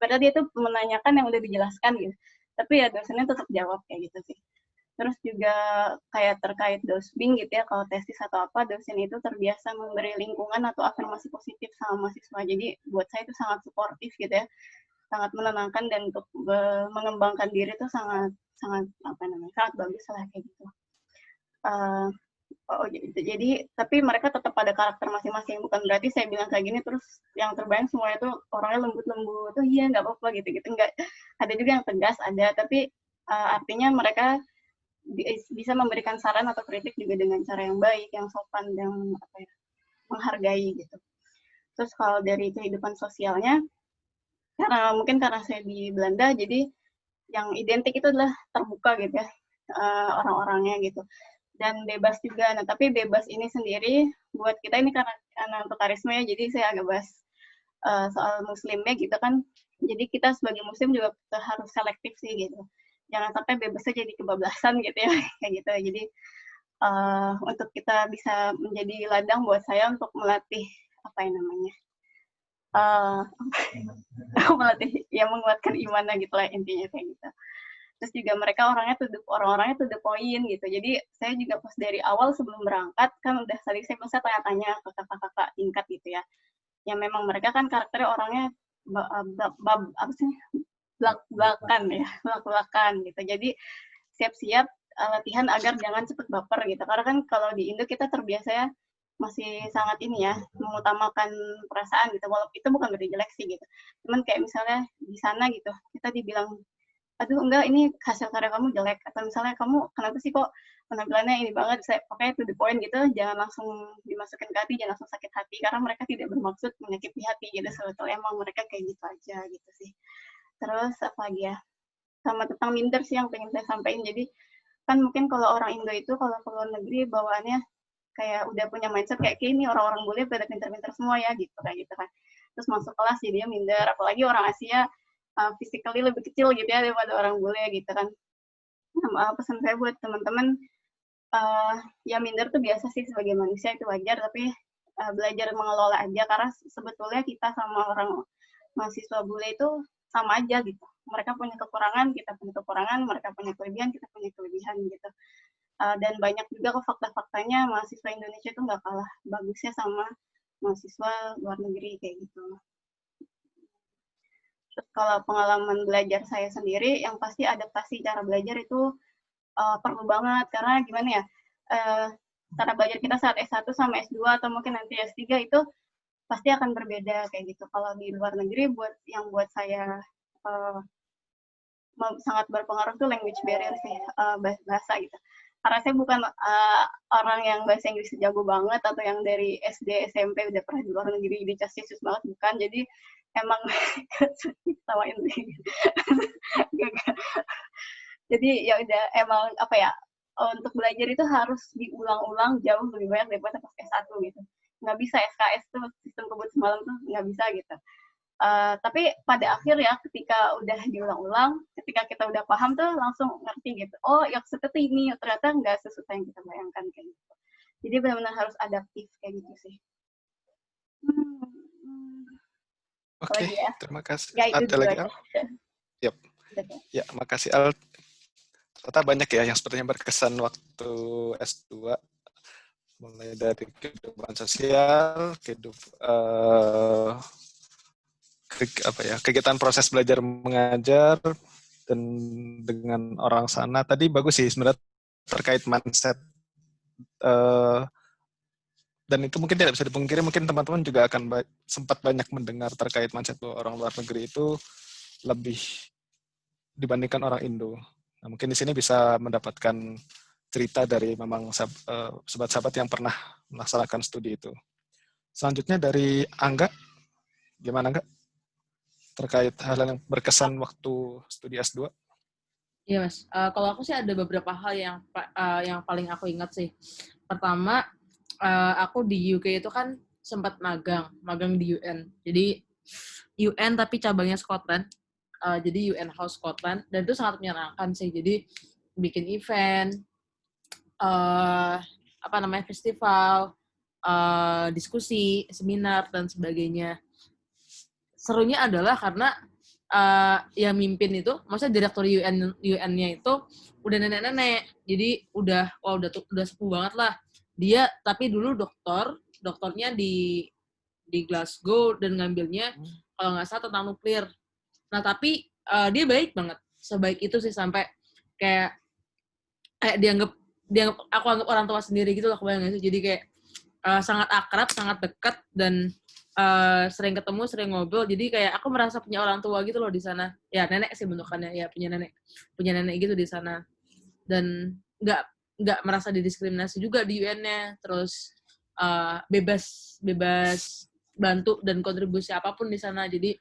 padahal dia tuh menanyakan yang udah dijelaskan gitu, tapi ya dosennya tetap jawab kayak gitu sih. Terus juga kayak terkait dosbing gitu ya, kalau tesis atau apa, dosen itu terbiasa memberi lingkungan atau afirmasi positif sama mahasiswa. Jadi buat saya itu sangat suportif gitu ya, sangat menenangkan, dan untuk mengembangkan diri itu sangat bagus lah kayak gitu. Jadi tapi mereka tetap pada karakter masing-masing, bukan berarti saya bilang kayak gini terus yang terbayang semuanya tuh orangnya lembut-lembut tuh, iya nggak apa-apa gitu nggak. Ada juga yang tegas, ada, tapi artinya mereka bisa memberikan saran atau kritik juga dengan cara yang baik, yang sopan, yang menghargai gitu. Terus kalau dari kehidupan sosialnya, karena saya di Belanda, jadi yang identik itu adalah terbuka gitu ya, orang-orangnya gitu, dan bebas juga. Nah, tapi bebas ini sendiri buat kita ini karena untuk karisma ya, jadi saya agak bahas soal muslimnya gitu kan. Jadi kita sebagai muslim juga harus selektif sih gitu, jangan sampai bebasnya jadi kebablasan gitu ya kayak gitu. Jadi untuk kita bisa menjadi ladang buat saya untuk melatih melatih ya, menguatkan imannya gitu lah intinya kayak gitu. Terus juga mereka orang-orangnya to the point gitu. Jadi saya juga pas dari awal sebelum berangkat kan udah tadi saya tanya-tanya ke kakak-kakak tingkat gitu ya. Yang memang mereka kan karakternya orangnya belak-belakan gitu. Jadi siap-siap latihan agar jangan cepet baper gitu. Karena kan kalau di Indo kita terbiasa ya masih sangat ini ya, mengutamakan perasaan gitu. Walaupun itu bukan berarti jelek sih gitu. Cuman kayak misalnya di sana gitu, kita dibilang, aduh enggak, ini hasil karya kamu jelek, atau misalnya kamu kenapa sih kok penampilannya ini banget, saya pokoknya to the point gitu, jangan langsung dimasukin ke hati, jangan langsung sakit hati, karena mereka tidak bermaksud menyakiti hati gitu, sebetulnya emang mereka kayak gitu aja gitu sih. Terus apa lagi ya, sama tentang minder sih yang pengen saya sampaikan. Jadi kan mungkin kalau orang Indo itu kalau ke luar negeri bawaannya kayak udah punya mindset kayak ini orang-orang bule pada pintar-pintar semua ya gitu kayak gitu kan. Terus masuk kelas jadi dia minder, apalagi orang Asia physically lebih kecil gitu ya daripada orang bule gitu kan. Pesan saya buat teman-teman, ya minder tuh biasa sih sebagai manusia, itu wajar, tapi belajar mengelola aja, karena sebetulnya kita sama orang mahasiswa bule itu sama aja gitu. Mereka punya kekurangan, kita punya kekurangan, mereka punya kelebihan, kita punya kelebihan gitu. Dan banyak juga kok fakta-faktanya mahasiswa Indonesia itu nggak kalah bagusnya sama mahasiswa luar negeri kayak gitu. Terus kalau pengalaman belajar saya sendiri, yang pasti adaptasi cara belajar itu perlu banget, karena gimana ya, cara belajar kita saat S1 sama S2 atau mungkin nanti S3 itu pasti akan berbeda kayak gitu. Kalau di luar negeri, buat saya sangat berpengaruh tuh language barrier sih, bahasa gitu. Karena saya bukan orang yang bahasa Inggris jago banget, atau yang dari SD, SMP udah pernah di luar negeri dicas-cicus banget, bukan. Jadi emang ketawain sih. Jadi ya udah, emang apa ya, untuk belajar itu harus diulang-ulang jauh lebih banyak daripada pas S1 gitu. Nggak bisa SKS tuh, sistem kebut semalam tuh nggak bisa gitu. Tapi pada akhir ya, ketika udah diulang-ulang, ketika kita udah paham tuh langsung ngerti gitu. Oh, yang seperti ini ternyata nggak sesuai yang kita bayangkan kayak gitu. Jadi benar-benar harus adaptif kayak gitu sih. Oke, Apalagi ya? terima kasih. Ya itu Ada dulu lagi aja. Al? Yap. Ya, makasih Al. Ternyata banyak ya yang sepertinya berkesan waktu S2. Mulai dari kehidupan sosial, kegiatan proses belajar mengajar, dan dengan orang sana. Tadi bagus sih sebenarnya terkait mindset. Dan itu mungkin tidak bisa dipungkiri, mungkin teman-teman juga akan sempat banyak mendengar terkait mindset orang luar negeri itu lebih dibandingkan orang Indo. Nah, mungkin di sini bisa mendapatkan cerita dari memang sahabat-sahabat yang pernah melaksanakan studi itu. Selanjutnya dari Angga, gimana Angga? Terkait hal yang berkesan waktu studi S2? Iya Mas, kalau aku sih ada beberapa hal yang paling aku ingat sih. Pertama, aku di UK itu kan sempat magang di UN. Jadi UN tapi cabangnya Scotland. Jadi UN House Scotland, dan itu sangat menyenangkan sih. Jadi bikin event, festival, diskusi, seminar dan sebagainya. Serunya adalah karena yang mimpin itu, maksudnya direktur UN-nya itu udah nenek-nenek, jadi udah sepuh banget lah. Dia tapi dulu doktornya di Glasgow dan ngambilnya kalau nggak salah tentang nuklir. Nah tapi dia baik banget, sebaik itu sih sampai kayak dianggap aku anggap orang tua sendiri gitu loh, kebayang nggak sih? Jadi kayak sangat akrab, sangat dekat, dan sering ketemu, sering ngobrol. Jadi kayak aku merasa punya orang tua gitu loh di sana. Ya nenek sih bentukannya, ya punya nenek gitu di sana. Dan nggak merasa didiskriminasi juga di UN-nya. Terus bebas bantu dan kontribusi apapun di sana. Jadi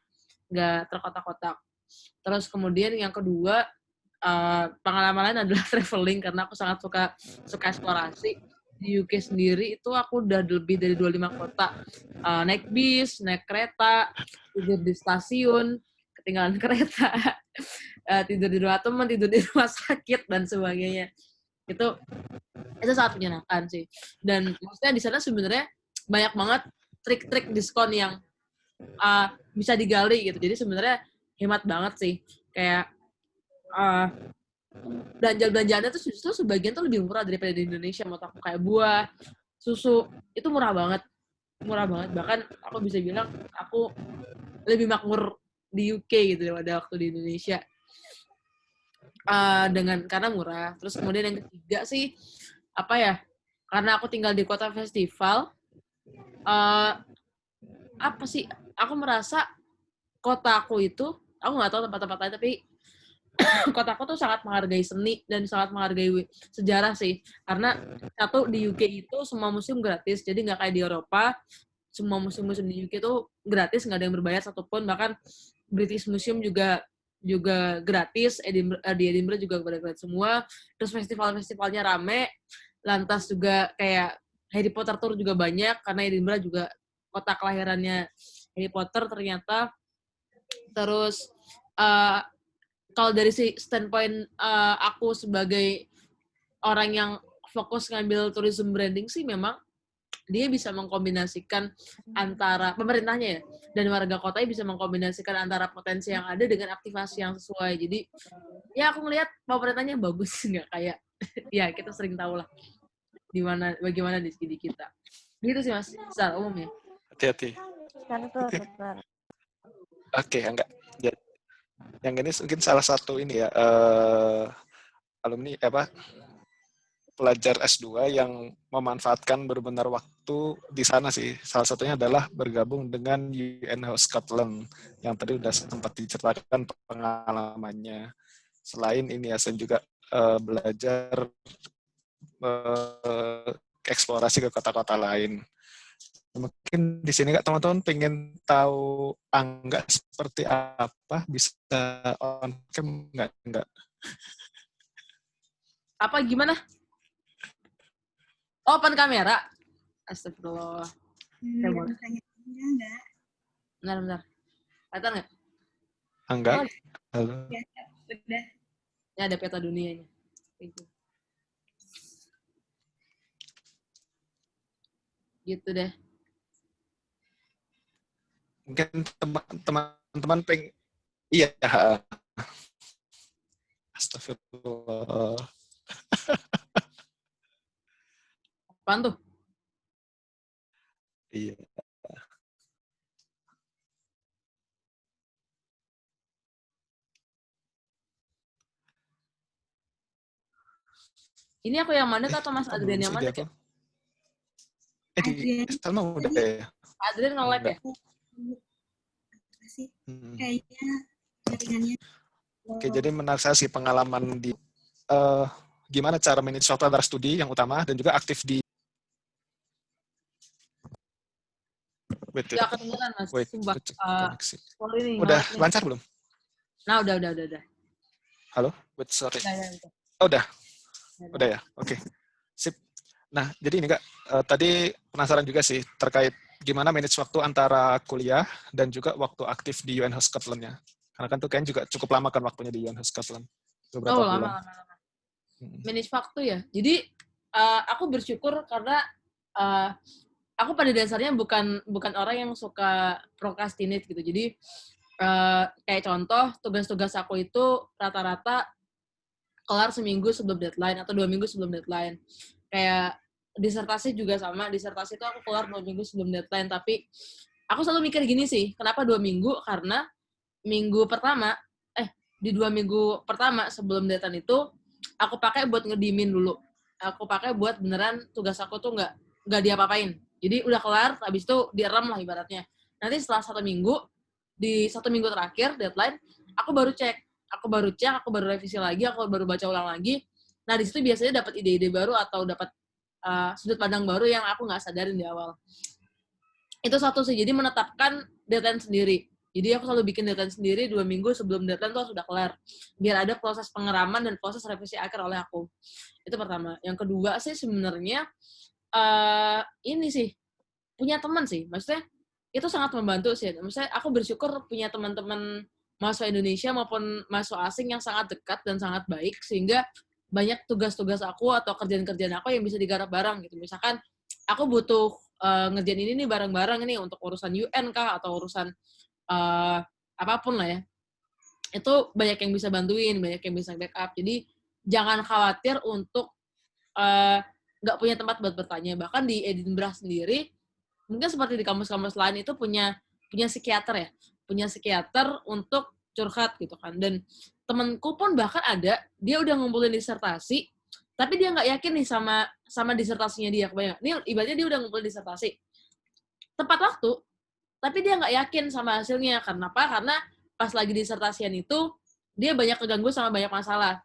nggak terkotak-kotak. Terus kemudian yang kedua, pengalaman lain adalah traveling, karena aku sangat suka eksplorasi. Di UK sendiri itu aku udah lebih dari 25 kota. Naik bis, naik kereta, tidur di stasiun, ketinggalan kereta, tidur di rumah teman, tidur di rumah sakit, dan sebagainya. Itu sangat menyenangkan sih. Dan maksudnya di sana sebenarnya banyak banget trik-trik diskon yang bisa digali gitu. Jadi sebenarnya hemat banget sih. Kayak belanja-belanjaannya tuh justru sebagian tuh lebih murah daripada di Indonesia. Menurut aku kayak buah, susu, itu murah banget. Bahkan aku bisa bilang aku lebih makmur di UK gitu daripada waktu di Indonesia. Karena murah. Terus kemudian yang ketiga sih, karena aku tinggal di kota festival, aku merasa kotaku itu, aku nggak tahu tempat-tempat lain, tapi kotaku tuh sangat menghargai seni dan sangat menghargai sejarah sih. Karena satu, di UK itu semua museum gratis, jadi nggak kayak di Eropa, semua museum-museum di UK itu gratis, nggak ada yang berbayar satupun. Bahkan British Museum juga gratis, di Edinburgh juga gratis semua. Terus festival-festivalnya rame, lantas juga kayak Harry Potter Tour juga banyak, karena Edinburgh juga kota kelahirannya Harry Potter ternyata. Terus kalau dari si standpoint aku sebagai orang yang fokus ngambil tourism branding sih, memang dia bisa mengkombinasikan antara pemerintahnya ya, dan warga kotanya bisa mengkombinasikan antara potensi yang ada dengan aktivasi yang sesuai. Jadi ya aku ngelihat pemerintahnya bagus, nggak kayak ya kita sering tahu lah bagaimana di studi kita. Gitu sih Mas, secara umum ya. Hati-hati. Benar. Oke, enggak. Yang ini mungkin salah satu ini ya, alumni pelajar S2 yang memanfaatkan benar-benar waktu di sana sih. Salah satunya adalah bergabung dengan UN House Scotland yang tadi udah sempat diceritakan pengalamannya. Selain ini ya, saya juga belajar eksplorasi ke kota-kota lain. Mungkin di sini teman-teman pengen tahu Angga seperti apa, bisa on cam enggak? Apa gimana? Open kamera. Astagfirullah. Enggak. Bentar. Kelihatan nggak? Enggak. Oh, Halo. Ya, udah. ya ada peta dunianya. Gitu. Gitu deh. Mungkin teman-teman iya. Astagfirullah. Apaan tuh? Iya. Ini aku yang mandek atau Mas Kok Adrian belum yang sih di mandek aku? ya? Di Adrian Salma udah tadi ya? Adrian nge-lag ya? apa sih? Hmm. Kayaknya jaringannya. Oke, jadi menarik saya sih pengalaman di gimana cara manage waktu antara studi yang utama dan juga aktif di Gak kedengeran Mas, sumpah. koneksi. Sorry nih, Udah nge-lag nih. lancar belum? Nah, udah. Halo? Sorry. Udah. Oh, udah ya? Oke. Sip. Nah, jadi ini Kak, tadi penasaran juga sih terkait gimana manage waktu antara kuliah dan juga waktu aktif di UN House Scotland-nya. Karena kan tuh kayaknya juga cukup lama kan waktunya di UN House Scotland. Beberapa Oh, bulan. lama. Manage waktu ya. Jadi, aku bersyukur karena aku pada dasarnya bukan orang yang suka procrastinate gitu. Jadi, kayak contoh, tugas-tugas aku itu rata-rata kelar seminggu sebelum deadline atau 2 minggu sebelum deadline. Kayak disertasi juga sama, disertasi itu aku kelar 2 minggu sebelum deadline, tapi aku selalu mikir gini sih, kenapa 2 minggu? Karena di 2 minggu pertama sebelum deadline itu, aku pakai buat ngedimin dulu. Aku pakai buat beneran tugas aku tuh nggak diapa-apain. Jadi udah kelar, habis itu direm lah ibaratnya. Nanti setelah 1 minggu, di 1 minggu terakhir deadline, aku baru revisi lagi, aku baru baca ulang lagi. Nah, di situ biasanya dapat ide-ide baru atau dapat sudut pandang baru yang aku nggak sadarin di awal. Itu satu sih, jadi menetapkan deadline sendiri. Jadi aku selalu bikin deadline sendiri 2 minggu sebelum deadline tuh sudah kelar. Biar ada proses pengeraman dan proses revisi akhir oleh aku. Itu pertama. Yang kedua sih sebenarnya ini sih, punya teman sih. Maksudnya itu sangat membantu sih. Maksudnya aku bersyukur punya teman-teman mahasiswa Indonesia maupun mahasiswa asing yang sangat dekat dan sangat baik, sehingga banyak tugas-tugas aku atau kerjaan-kerjaan aku yang bisa digarap bareng gitu. Misalkan aku butuh ngerjain ini nih bareng-bareng nih untuk urusan UN kah atau urusan apapun lah ya. Itu banyak yang bisa bantuin, banyak yang bisa backup. Jadi jangan khawatir untuk nggak punya tempat buat bertanya. Bahkan di Edinburgh sendiri, mungkin seperti di kampus-kampus lain itu punya psikiater ya, punya psikiater untuk curhat gitu kan. Dan temenku pun bahkan ada, dia udah ngumpulin disertasi, tapi dia nggak yakin nih sama disertasinya dia. Kebayang, ini ibaratnya dia udah ngumpulin disertasi, tepat waktu, tapi dia nggak yakin sama hasilnya. Kenapa? Karena pas lagi disertasian itu, dia banyak keganggu sama banyak masalah.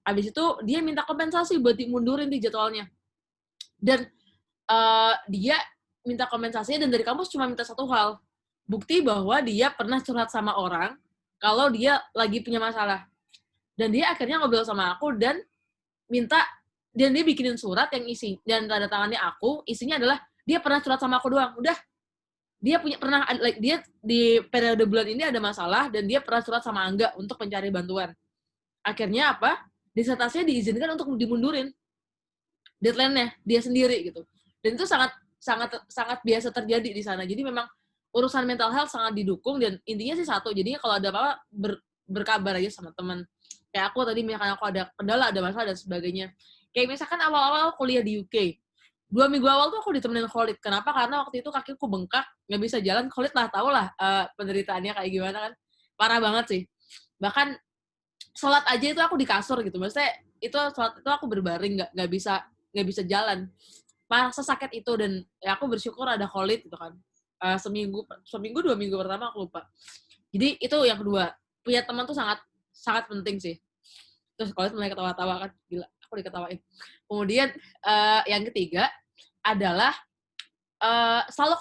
Habis itu, dia minta kompensasi buat dimundurin di jadwalnya. Dan dia minta kompensasinya dan dari kampus cuma minta satu hal, bukti bahwa dia pernah curhat sama orang kalau dia lagi punya masalah. Dan dia akhirnya ngobrol sama aku dan dia bikinin surat yang isi dan tanda tangannya aku, isinya adalah dia pernah curhat sama aku doang. Udah, dia dia di periode bulan ini ada masalah dan dia pernah curhat sama Angga untuk mencari bantuan. Akhirnya apa? Disertasinya diizinkan untuk dimundurin deadline-nya dia sendiri gitu. Dan itu sangat biasa terjadi di sana. Jadi memang urusan mental health sangat didukung dan intinya sih satu. Jadi kalau ada apa-apa berkabar aja sama teman. Kayak aku tadi misalkan aku ada kendala, ada masalah dan sebagainya. Kayak misalkan awal-awal kuliah di UK. 2 minggu awal tuh aku ditemenin Khalid. Kenapa? Karena waktu itu kakiku bengkak, nggak bisa jalan. Khalid lah tau lah penderitaannya kayak gimana kan. Parah banget sih. Bahkan sholat aja itu aku di kasur gitu. Maksudnya sholat itu aku berbaring, nggak bisa jalan. Sesakit itu dan ya aku bersyukur ada Khalid gitu kan. Seminggu 2 minggu pertama aku lupa. Jadi itu yang kedua, punya teman tuh sangat penting sih. Terus Khalid mulai ketawa-tawa kan, gila, aku diketawain. Kemudian yang ketiga adalah selalu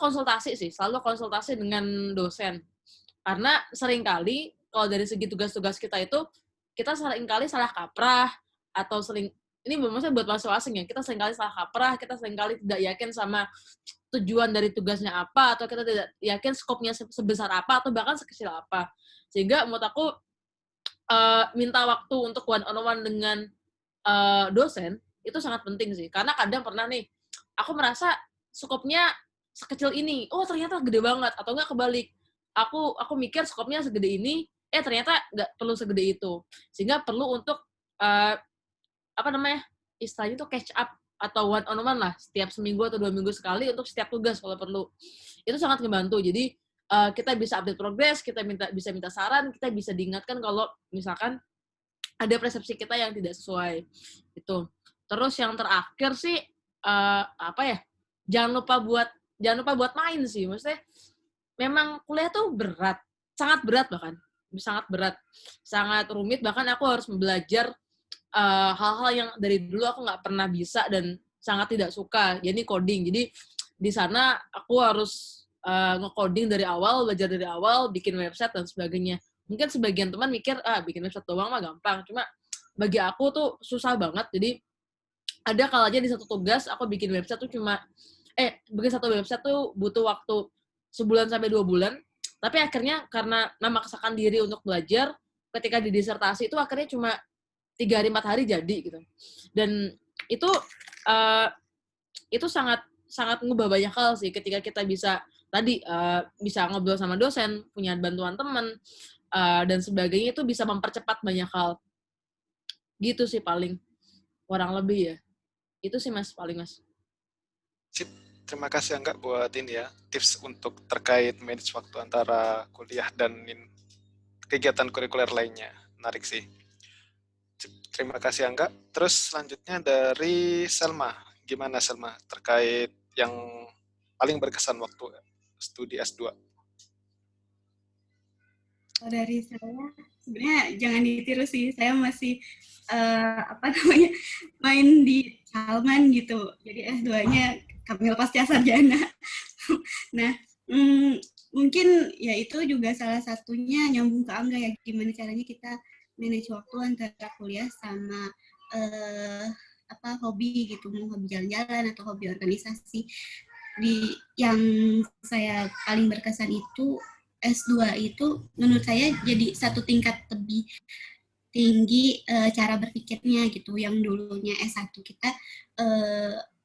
konsultasi dengan dosen. Karena seringkali kalau dari segi tugas-tugas kita itu, kita seringkali salah kaprah atau ini maksudnya buat mahasiswa asing ya, kita seringkali salah kaprah, kita seringkali tidak yakin sama tujuan dari tugasnya apa, atau kita tidak yakin skopnya sebesar apa, atau bahkan sekecil apa. Sehingga menurut aku minta waktu untuk one on one dengan dosen itu sangat penting sih. Karena kadang pernah nih, aku merasa skopnya sekecil ini, oh ternyata gede banget, atau enggak kebalik. Aku mikir skopnya segede ini, ternyata nggak perlu segede itu. Sehingga perlu untuk apa namanya, istilahnya itu catch up atau one on one lah, setiap seminggu atau 2 minggu sekali untuk setiap tugas kalau perlu. Itu sangat membantu. Jadi kita bisa update progres, kita bisa minta saran, kita bisa diingatkan kalau misalkan ada persepsi kita yang tidak sesuai. Itu. Terus yang terakhir sih apa ya? Jangan lupa buat main sih. Maksudnya memang kuliah tuh berat, sangat berat bahkan. Sangat berat, sangat rumit, bahkan aku harus belajar hal-hal yang dari dulu aku nggak pernah bisa dan sangat tidak suka, jadi coding. Jadi di sana aku harus nge-coding dari awal, belajar dari awal, bikin website dan sebagainya. Mungkin sebagian teman mikir, bikin website doang mah gampang. Cuma bagi aku tuh susah banget. Jadi ada kalanya di satu tugas aku bikin website tuh bikin satu website tuh butuh waktu 1 sampai 2 bulan. Tapi akhirnya karena memaksakan diri untuk belajar, ketika di disertasi itu akhirnya cuma 3 hari 4 hari jadi gitu. Dan itu sangat sangat ngubah banyak hal sih ketika kita bisa bisa ngobrol sama dosen, punya bantuan teman dan sebagainya, itu bisa mempercepat banyak hal. Gitu sih paling kurang lebih ya. Itu sih Mas paling Mas. Sip. Terima kasih Angga buat ini ya, tips untuk terkait manage waktu antara kuliah dan kegiatan kurikuler lainnya. Menarik sih. Terima kasih Angga. Terus selanjutnya dari Selma. Gimana Selma terkait yang paling berkesan waktu studi S2? Kalau dari saya, sebenarnya jangan ditiru sih. Saya masih main di Salman gitu. Jadi S2-nya Kamil Pasca Sarjana. Nah, mungkin ya itu juga salah satunya nyambung ke Angga ya, gimana caranya kita manage waktu antara kuliah sama hobi gitu, mau hobi jalan-jalan atau hobi organisasi. Yang saya paling berkesan itu S2 itu menurut saya jadi satu tingkat lebih tinggi cara berpikirnya gitu. Yang dulunya S1 kita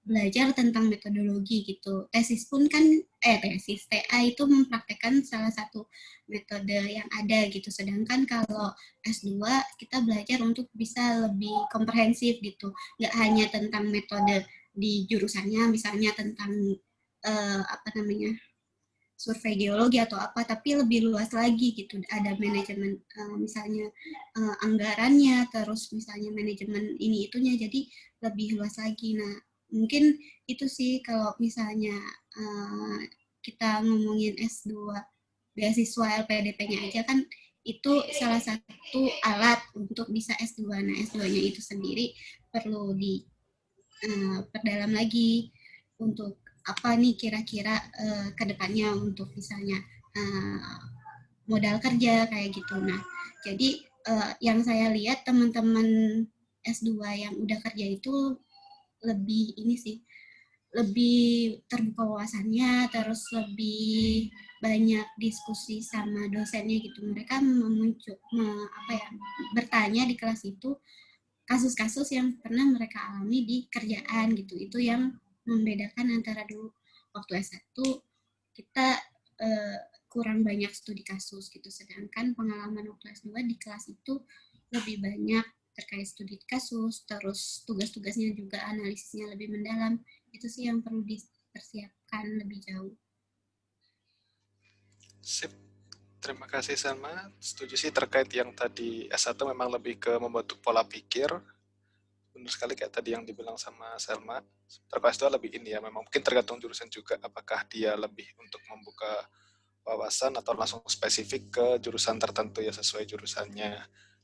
belajar tentang metodologi gitu. Tesis pun kan TA itu mempraktekkan salah satu metode yang ada gitu. Sedangkan kalau S2 kita belajar untuk bisa lebih komprehensif gitu. Nggak hanya tentang metode di jurusannya, misalnya tentang survei geologi atau apa, tapi lebih luas lagi gitu. Ada manajemen misalnya anggarannya, terus misalnya manajemen ini itunya, jadi lebih luas lagi. Nah, mungkin itu sih kalau misalnya kita ngomongin S2 beasiswa LPDP-nya aja kan itu salah satu alat untuk bisa S2. Nah, S2-nya itu sendiri perlu diperdalam lagi untuk apa nih kira-kira ke depannya untuk misalnya modal kerja kayak gitu. Nah, jadi yang saya lihat teman-teman S2 yang udah kerja itu lebih ini sih, lebih terbuka wawasannya, terus lebih banyak diskusi sama dosennya gitu. Mereka bertanya di kelas itu kasus-kasus yang pernah mereka alami di kerjaan gitu. Itu yang membedakan antara dulu waktu S1 kita kurang banyak studi kasus gitu, sedangkan pengalaman waktu S2 di kelas itu lebih banyak terkait studi kasus, terus tugas-tugasnya juga analisisnya lebih mendalam. Itu sih yang perlu dipersiapkan lebih jauh. Sip. Terima kasih Selma. Setuju sih terkait yang tadi S1 memang lebih ke membentuk pola pikir. Benar sekali kayak tadi yang dibilang sama Selma. Terkait S2 lebih ini ya, memang mungkin tergantung jurusan juga. Apakah dia lebih untuk membuka wawasan atau langsung spesifik ke jurusan tertentu ya sesuai jurusannya.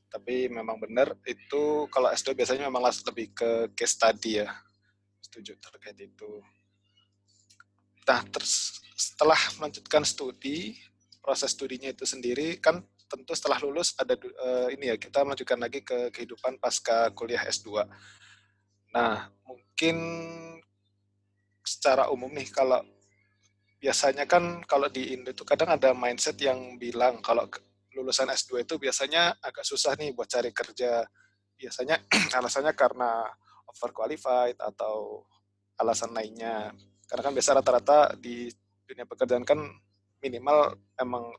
Tapi memang benar itu kalau S2 biasanya memang lebih ke case study ya. Setuju terkait itu. Nah, terus setelah melanjutkan studi, proses studinya itu sendiri kan tentu setelah lulus ada ini ya, kita melanjutkan lagi ke kehidupan pasca kuliah S2. Nah, mungkin secara umum nih kalau biasanya kan kalau di Indo itu kadang ada mindset yang bilang kalau lulusan S2 itu biasanya agak susah nih buat cari kerja. Biasanya alasannya karena overqualified atau alasan lainnya. Karena kan biasa rata-rata di dunia pekerjaan kan minimal emang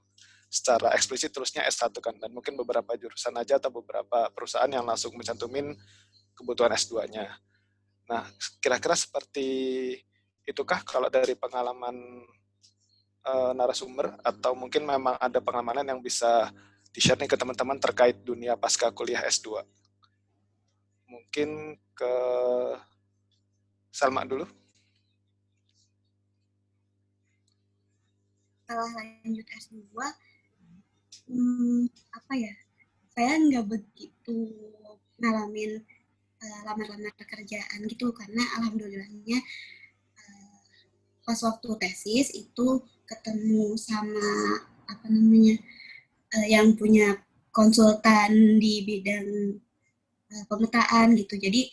secara eksplisit terusnya S1 kan. Dan mungkin beberapa jurusan aja atau beberapa perusahaan yang langsung mencantumin kebutuhan S2-nya. Nah, kira-kira seperti itukah kalau dari pengalaman narasumber, atau mungkin memang ada pengalaman yang bisa di-share nih ke teman-teman terkait dunia pasca kuliah S2? Mungkin ke Salma dulu. Setelah lanjut S2, apa ya, saya nggak begitu ngalamin lamar-lamar pekerjaan gitu, karena alhamdulillahnya pas waktu tesis itu ketemu sama apa namanya yang punya konsultan di bidang pemetaan gitu. Jadi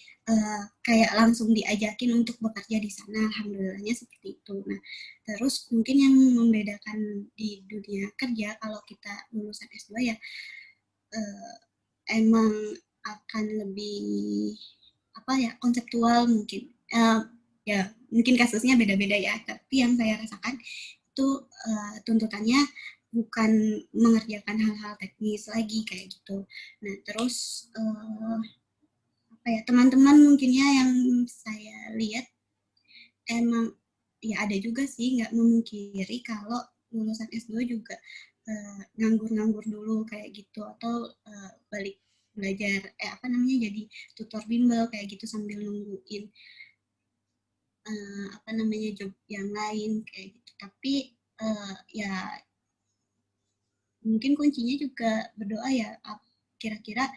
kayak langsung diajakin untuk bekerja di sana, alhamdulillahnya seperti itu. Nah, terus mungkin yang membedakan di dunia kerja kalau kita lulusan S2 ya emang akan lebih apa ya, konseptual mungkin. Ya mungkin kasusnya beda-beda ya, tapi yang saya rasakan itu tuntutannya bukan mengerjakan hal-hal teknis lagi kayak gitu. Nah terus apa ya, teman-teman mungkinnya yang saya lihat emang ya ada juga sih, nggak memungkiri kalau lulusan S2 juga nganggur-nganggur dulu kayak gitu, atau balik belajar apa namanya jadi tutor bimbel kayak gitu sambil nungguin apa namanya job yang lain kayak gitu. Tapi ya mungkin kuncinya juga berdoa ya, kira-kira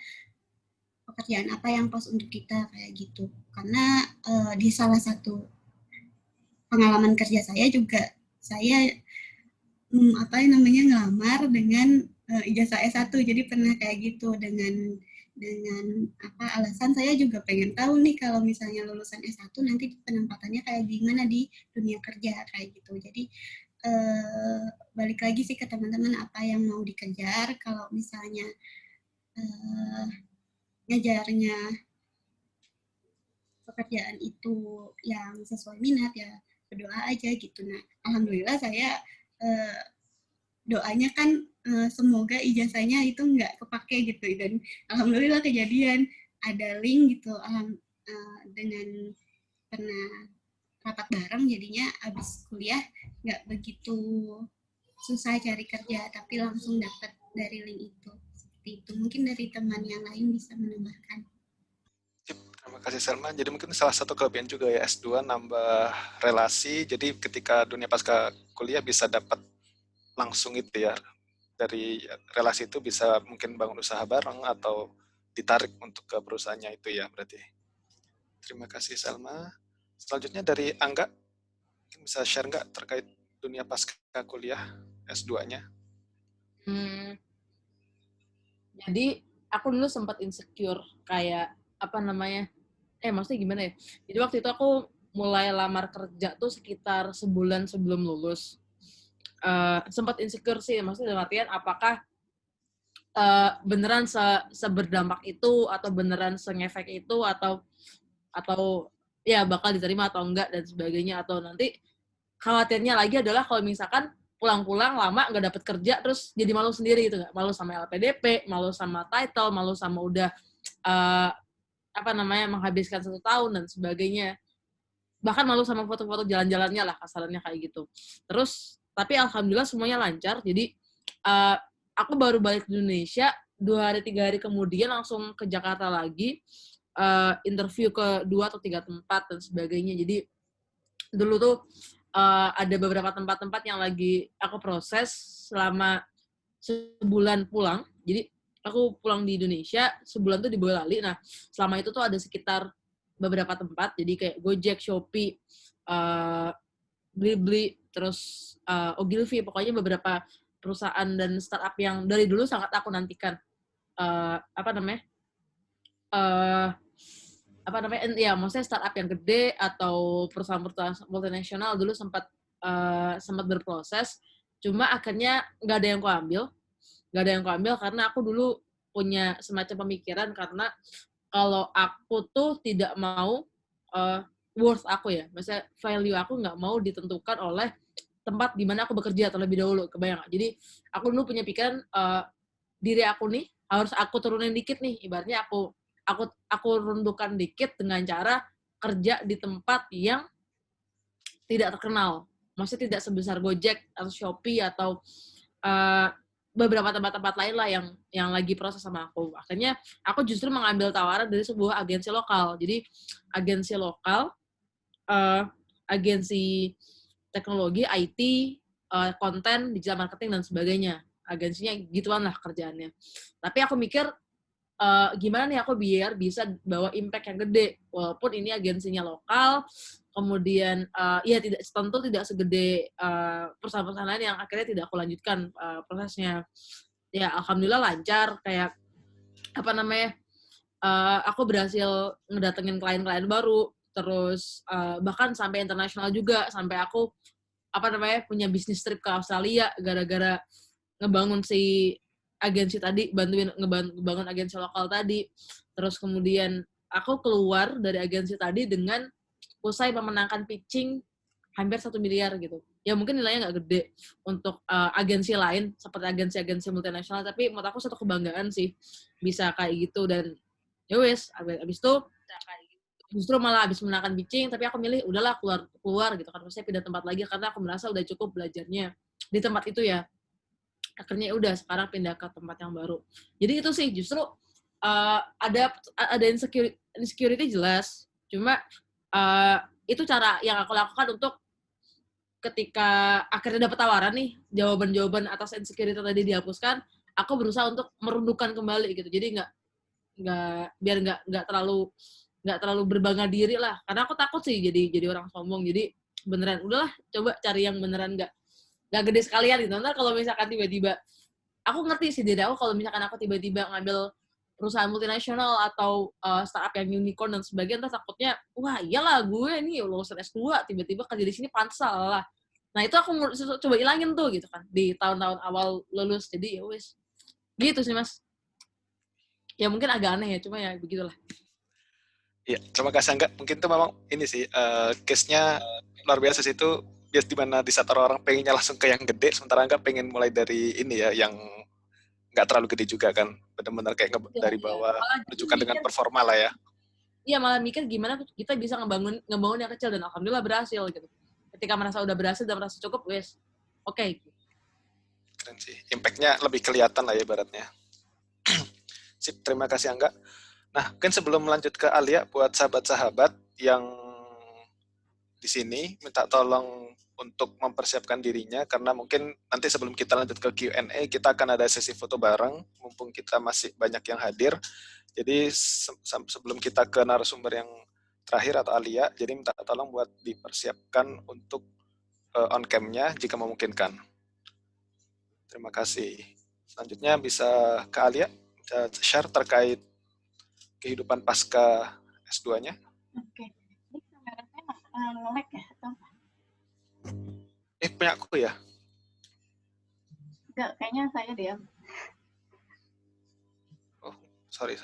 pekerjaan apa yang pas untuk kita kayak gitu. Karena di salah satu pengalaman kerja saya juga, saya apa namanya ngelamar dengan ijazah S1, jadi pernah kayak gitu dengan apa alasan saya juga pengen tahu nih kalau misalnya lulusan S1 nanti penempatannya kayak gimana di dunia kerja kayak gitu. Jadi balik lagi sih ke teman-teman apa yang mau dikejar. Kalau misalnya ngajarnya pekerjaan itu yang sesuai minat ya berdoa aja gitu. Nah alhamdulillah saya doanya kan semoga ijazahnya itu nggak kepake gitu, dan alhamdulillah kejadian ada link gitu dengan pernah rapat bareng, jadinya abis kuliah nggak begitu susah cari kerja tapi langsung dapat dari link itu. Seperti itu, mungkin dari teman yang lain bisa menambahkan. Terima kasih Selma. Jadi mungkin salah satu kelebihan juga ya S2 nambah relasi. Jadi ketika dunia pasca kuliah bisa dapat langsung itu ya. Dari relasi itu bisa mungkin bangun usaha bareng atau ditarik untuk ke perusahaannya itu ya berarti. Terima kasih Selma. Selanjutnya dari Angga, mungkin bisa share nggak terkait dunia pasca kuliah S2-nya? Jadi aku dulu sempat insecure kayak apa namanya, maksudnya gimana ya? Jadi waktu itu aku mulai lamar kerja tuh sekitar sebulan sebelum lulus. Sempat insecure sih, maksudnya dalam artian apakah beneran seberdampak itu atau beneran sengefek itu atau ya bakal diterima atau enggak dan sebagainya, atau nanti khawatirnya lagi adalah kalau misalkan pulang-pulang lama nggak dapet kerja terus jadi malu sendiri gitu, nggak malu sama LPDP, malu sama title, malu sama udah apa namanya menghabiskan 1 tahun dan sebagainya, bahkan malu sama foto-foto jalan-jalannya lah kasarannya kayak gitu. Terus tapi alhamdulillah semuanya lancar, jadi aku baru balik ke Indonesia 2 hari 3 hari kemudian langsung ke Jakarta lagi, interview ke 2 atau 3 tempat dan sebagainya. Jadi dulu tuh ada beberapa tempat-tempat yang lagi aku proses selama sebulan pulang. Jadi aku pulang di Indonesia, sebulan tuh di Boyolali. Nah, selama itu tuh ada sekitar beberapa tempat, jadi kayak Gojek, Shopee, Blibli, terus Ogilvy, pokoknya beberapa perusahaan dan startup yang dari dulu sangat aku nantikan. Ya maksudnya startup yang gede atau perusahaan multinasional dulu sempat sempat berproses, cuma akhirnya nggak ada yang kuambil karena aku dulu punya semacam pemikiran karena kalau aku tuh tidak mau worth aku ya, maksudnya value aku nggak mau ditentukan oleh tempat di mana aku bekerja terlebih dahulu, kebayang nggak? Jadi aku dulu punya pikiran diri aku nih harus aku turunin dikit nih, ibaratnya aku runtuhkan dikit dengan cara kerja di tempat yang tidak terkenal, maksudnya tidak sebesar Gojek atau Shopee atau beberapa tempat-tempat lain lah yang lagi proses sama aku. Akhirnya aku justru mengambil tawaran dari sebuah agensi lokal. Jadi agensi lokal, agensi teknologi, IT, konten, digital marketing dan sebagainya. Agensinya gituan lah kerjaannya. Tapi aku mikir gimana nih aku biar bisa bawa impact yang gede, walaupun ini agensinya lokal, kemudian ya tentu tidak segede perusahaan-perusahaan lain yang akhirnya tidak aku lanjutkan prosesnya. Ya alhamdulillah lancar, kayak apa namanya, aku berhasil ngedatengin klien-klien baru, terus bahkan sampai internasional juga, sampai aku punya bisnis trip ke Australia gara-gara ngebangun si agensi tadi, ngebangun agensi lokal tadi. Terus kemudian aku keluar dari agensi tadi dengan usai memenangkan pitching hampir 1 miliar gitu. Ya mungkin nilainya nggak gede untuk agensi lain, seperti agensi-agensi multinasional, tapi menurut aku satu kebanggaan sih bisa kayak gitu. Dan ya wes, abis itu justru malah abis menangkan pitching, tapi aku milih udahlah keluar gitu kan, maksudnya pindah tempat lagi karena aku merasa udah cukup belajarnya di tempat itu ya. Akhirnya udah sekarang pindah ke tempat yang baru. Jadi itu sih justru ada insecurity jelas, cuma itu cara yang aku lakukan untuk ketika akhirnya dapat tawaran nih, jawaban-jawaban atas insecurity tadi dihapuskan, aku berusaha untuk merundukkan kembali gitu. Jadi biar nggak terlalu berbangga diri lah, karena aku takut sih jadi orang sombong. Jadi beneran udahlah, coba cari yang beneran nggak gede sekalian gitu. Ntar kalau misalkan tiba-tiba aku ngerti sih diri aku, kalau misalkan aku tiba-tiba ngambil perusahaan multinasional atau startup yang unicorn dan sebagainya, ntar takutnya wah iyalah gue nih lulusan S2 tiba-tiba kerja di sini pantes lah. Nah itu aku coba ilangin tuh gitu kan di tahun-tahun awal lulus. Jadi ya wes gitu sih Mas. Ya mungkin agak aneh ya, cuma ya begitulah. Iya, terima kasih Angga. Mungkin itu memang ini sih, case-nya luar biasa sih itu, bias di mana di saat orang pengennya langsung ke yang gede, sementara Angga pengen mulai dari ini ya, yang nggak terlalu gede juga kan, benar-benar kayak dari bawah, menunjukkan dengan performa lah ya. Iya, malah mikir gimana kita bisa ngebangun yang kecil, dan alhamdulillah berhasil gitu. Ketika merasa udah berhasil dan merasa cukup, wes, oke. Keren sih, impact-nya lebih kelihatan lah ya ibaratnya. Sip, terima kasih Angga. Nah, mungkin sebelum melanjut ke Alia, buat sahabat-sahabat yang di sini, minta tolong untuk mempersiapkan dirinya, karena mungkin nanti sebelum kita lanjut ke Q&A, kita akan ada sesi foto bareng, mumpung kita masih banyak yang hadir. Jadi sebelum kita ke narasumber yang terakhir atau Alia, jadi minta tolong buat dipersiapkan untuk on cam-nya jika memungkinkan. Terima kasih. Selanjutnya bisa ke Alia, bisa share terkait kehidupan pasca S2-nya. Oke. Ini kamera saya nge-lag ya? Atau? Punya aku ya? Enggak, kayaknya saya diam. Oh, sorry.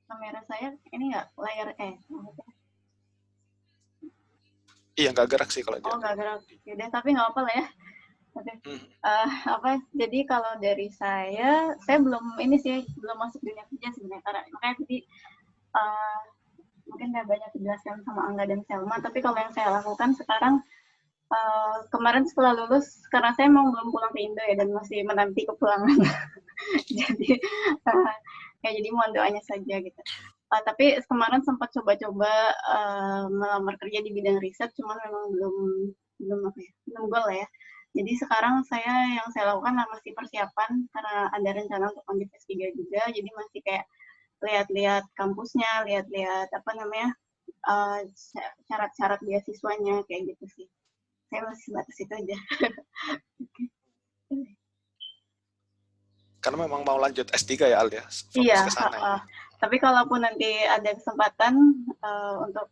Kamera saya ini nggak layar Iya, nggak gerak sih kalau dia. Oh, nggak gerak. Yaudah, tapi nggak apa lah ya. Jadi kalau dari saya belum masuk dunia kerja sebenarnya, makanya jadi mungkin nggak banyak dijelaskan sama Angga dan Selma, tapi kalau yang saya lakukan sekarang, kemarin setelah lulus, karena saya mau belum pulang ke Indo ya, dan masih menanti kepulangan. jadi mohon doanya saja gitu. Tapi kemarin sempat coba-coba melamar kerja di bidang riset, cuman memang belum goal ya. Jadi sekarang yang saya lakukan masih persiapan, karena ada rencana untuk lanjut S3 juga, jadi masih kayak lihat-lihat kampusnya, lihat-lihat syarat-syarat beasiswanya, kayak gitu sih. Saya masih sebatas itu aja. Karena memang mau lanjut S3 ya, Al ya? Iya, ya. Tapi kalaupun nanti ada kesempatan untuk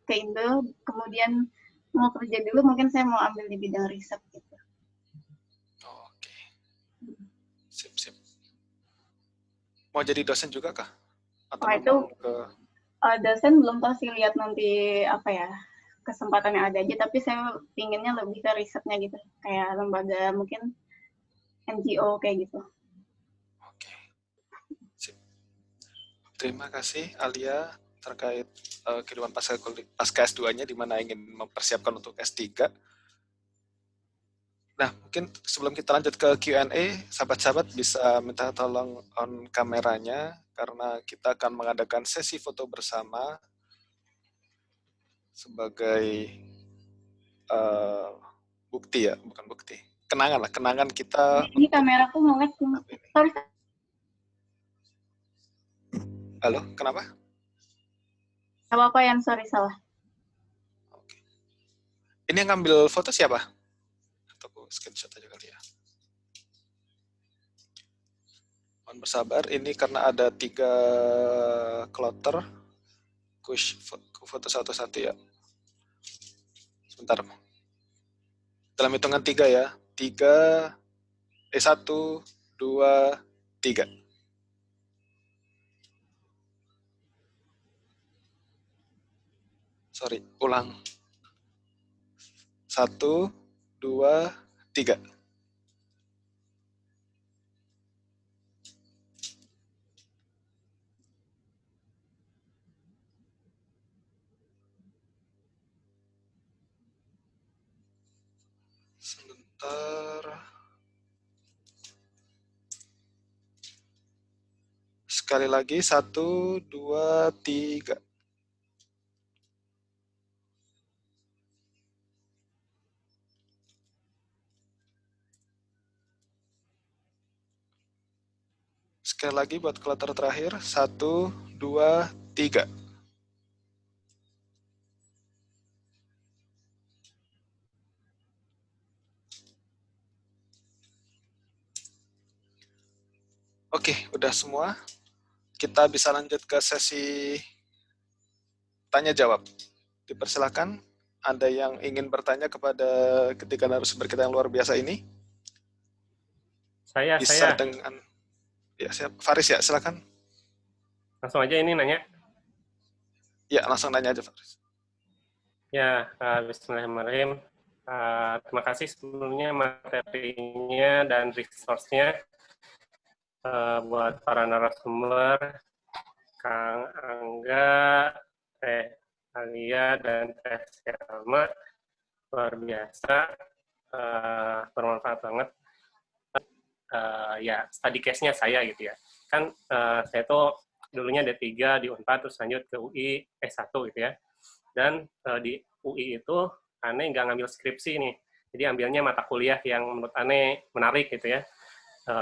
ke Indo, kemudian mau kerja dulu, mungkin saya mau ambil di bidang riset gitu. Oke. Sip, sip. Mau jadi dosen juga kah? Atau Wah, itu memang ke... dosen belum tahu sih, lihat nanti apa ya kesempatan yang ada aja, tapi saya pinginnya lebih ke risetnya gitu, kayak lembaga mungkin NGO kayak gitu. Oke. Sip. Terima kasih Alia terkait kehidupan pasca S2-nya di mana ingin mempersiapkan untuk S3. Nah, mungkin sebelum kita lanjut ke Q&A, sahabat-sahabat bisa minta tolong on kameranya karena kita akan mengadakan sesi foto bersama sebagai bukti ya, bukan bukti. Kenangan lah, kenangan kita. Ini kameraku nge-lag. Sorry. Halo, kenapa? Apa-apa yang sorry, salah. Oke. Ini yang ngambil foto siapa? Atau aku screenshot aja kali ya. Mohon bersabar, ini karena ada 3 kloter. Kush foto satu-satu ya. Sebentar. Dalam hitungan 3 ya. 1, 2, 3. Sorry, ulang. 1, 2, 3. Sebentar. Sekali lagi, 1, 2, 3. Sekali lagi buat kloter terakhir, 1, 2, 3. Oke, udah semua. Kita bisa lanjut ke sesi tanya jawab. Dipersilakan, Anda yang ingin bertanya kepada ketiga narasumber kita yang luar biasa ini. Bisa dengan ya, Faris ya, silakan. Langsung aja ini nanya. Ya, langsung nanya aja, Faris. Ya, bismillahirrahmanirrahim. Terima kasih sebelumnya materinya dan resource-nya buat para narasumber, Kang Angga, Teh Alia, dan Teh Selma. Luar biasa, bermanfaat banget. Ya, study case-nya saya gitu ya. Kan saya tuh dulunya D3 di Unpad, terus lanjut ke UI S1 gitu ya. Dan di UI itu aneh nggak ngambil skripsi nih, jadi ambilnya mata kuliah yang menurut aneh menarik gitu ya,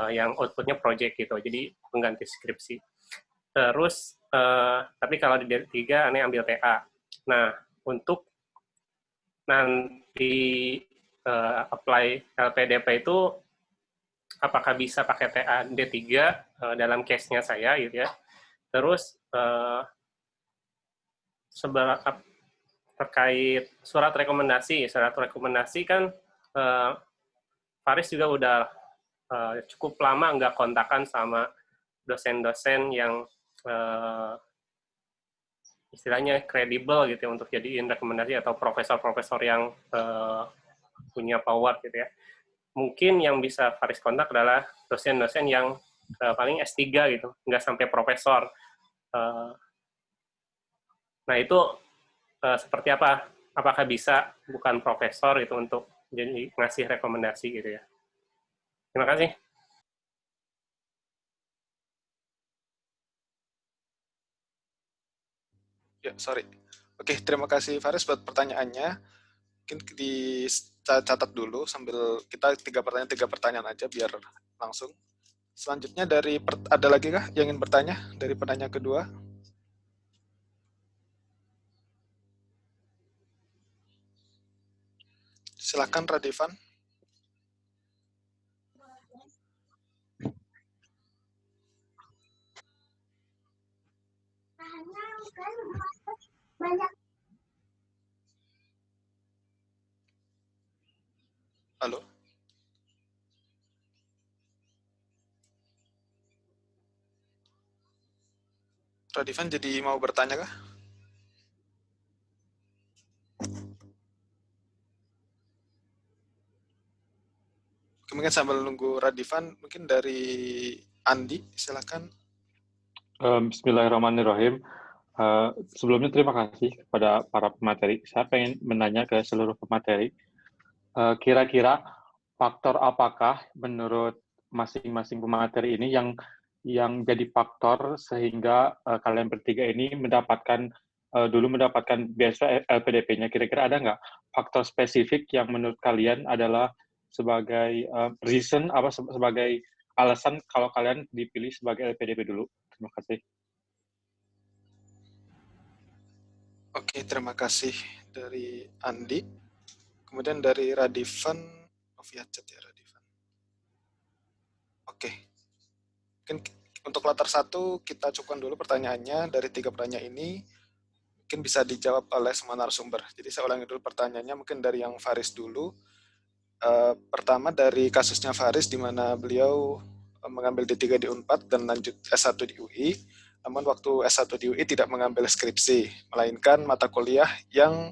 yang outputnya project gitu, jadi pengganti skripsi. Terus tapi kalau di D3 aneh ambil TA. Nah, untuk nanti apply LPDP itu apakah bisa pakai TA D3 dalam case-nya saya gitu ya. Terus seberapa terkait surat rekomendasi kan Faris juga udah cukup lama nggak kontakan sama dosen-dosen yang istilahnya kredibel gitu ya, untuk jadiin rekomendasi, atau profesor-profesor yang punya power gitu ya. Mungkin yang bisa Faris kontak adalah dosen-dosen yang paling S3 gitu, nggak sampai profesor. Nah itu seperti apa? Apakah bisa bukan profesor itu untuk jadi ngasih rekomendasi gitu ya? Terima kasih. Ya, sorry. Oke, terima kasih Faris buat pertanyaannya. Mungkin dicatat dulu sambil kita tiga pertanyaan aja biar langsung. Selanjutnya ada lagi kah yang ingin bertanya dari penanya kedua? Silakan Radifan. Radivan jadi mau bertanya kah? Mungkin sambil nunggu Radivan, mungkin dari Andi, silakan. Bismillahirrahmanirrahim. Sebelumnya terima kasih kepada para pemateri. Saya pengen menanya ke seluruh pemateri, kira-kira faktor apakah menurut masing-masing pemateri ini yang jadi faktor sehingga kalian bertiga ini mendapatkan beasiswa LPDP-nya? Kira-kira ada nggak faktor spesifik yang menurut kalian adalah sebagai reason, sebagai alasan kalau kalian dipilih sebagai LPDP dulu? Terima kasih. Oke, terima kasih dari Andi. Kemudian dari Radivan, via chat ya Radivan. Oke, mungkin untuk latar satu kita cukupkan dulu pertanyaannya. Dari 3 pertanyaan ini mungkin bisa dijawab oleh semua narasumber. Jadi saya ulangi dulu pertanyaannya, mungkin dari yang Faris dulu. Pertama dari kasusnya Faris, di mana beliau mengambil D3 di Unpad dan lanjut S1 di UI. Namun waktu S1 di UI tidak mengambil skripsi, melainkan mata kuliah yang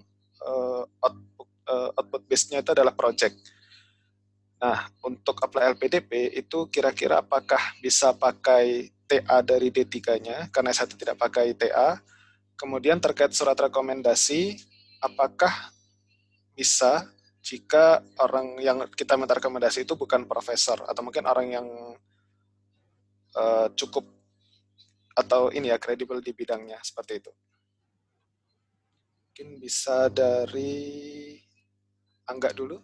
output base-nya itu adalah project. Nah, untuk apply LPDP itu kira-kira apakah bisa pakai TA dari D3-nya, karena S1 tidak pakai TA. Kemudian terkait surat rekomendasi, apakah bisa jika orang yang kita minta rekomendasi itu bukan profesor, atau mungkin orang yang cukup atau ini ya kredibel di bidangnya, seperti itu. Mungkin bisa dari Angga dulu.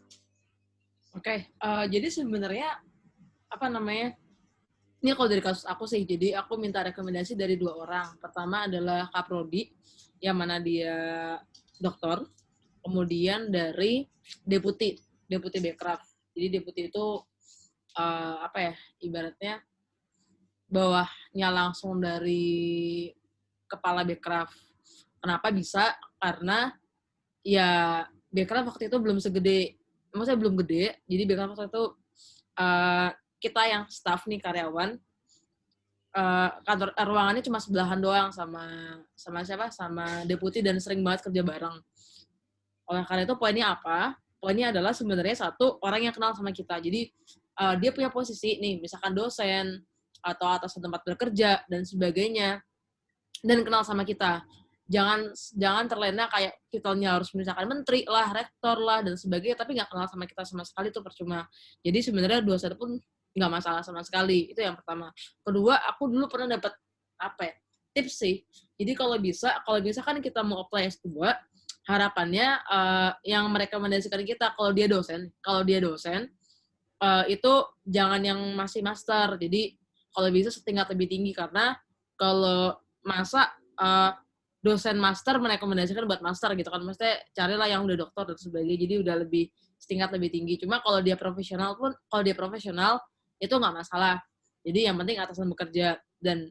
Oke, jadi sebenarnya ini kalau dari kasus aku sih, jadi aku minta rekomendasi dari 2 orang. Pertama adalah Kak Prodi, yang mana dia doktor, kemudian dari Deputi Bekraf. Jadi Deputi itu ibaratnya bawahnya langsung dari kepala Bekraf. Kenapa bisa? Karena ya Bekraf waktu itu belum segede, maksudnya belum gede, jadi Bekraf waktu itu kita yang staff nih karyawan, kantor ruangannya cuma sebelahan doang sama Deputi dan sering banget kerja bareng. Oleh karena itu poinnya apa? Poinnya adalah sebenarnya satu orang yang kenal sama kita. Jadi dia punya posisi nih, misalkan dosen atau atasan tempat bekerja dan sebagainya, dan kenal sama kita. Jangan terlena kayak titelnya harus misalkan menteri lah, rektor lah dan sebagainya, tapi nggak kenal sama kita sama sekali, itu percuma. Jadi sebenarnya dosen pun nggak masalah sama sekali. Itu yang pertama. Kedua, aku dulu pernah dapat tips sih. Jadi kalau bisa kan kita mau apply S2, harapannya yang merekomendasikan kita kalau dia dosen itu jangan yang masih master. Jadi kalau bisa setingkat lebih tinggi, karena kalau masa dosen master merekomendasikan buat master gitu kan, maksudnya carilah yang udah doktor dan sebagainya, jadi udah lebih setingkat lebih tinggi. Cuma kalau dia profesional itu nggak masalah. Jadi yang penting atasan bekerja, dan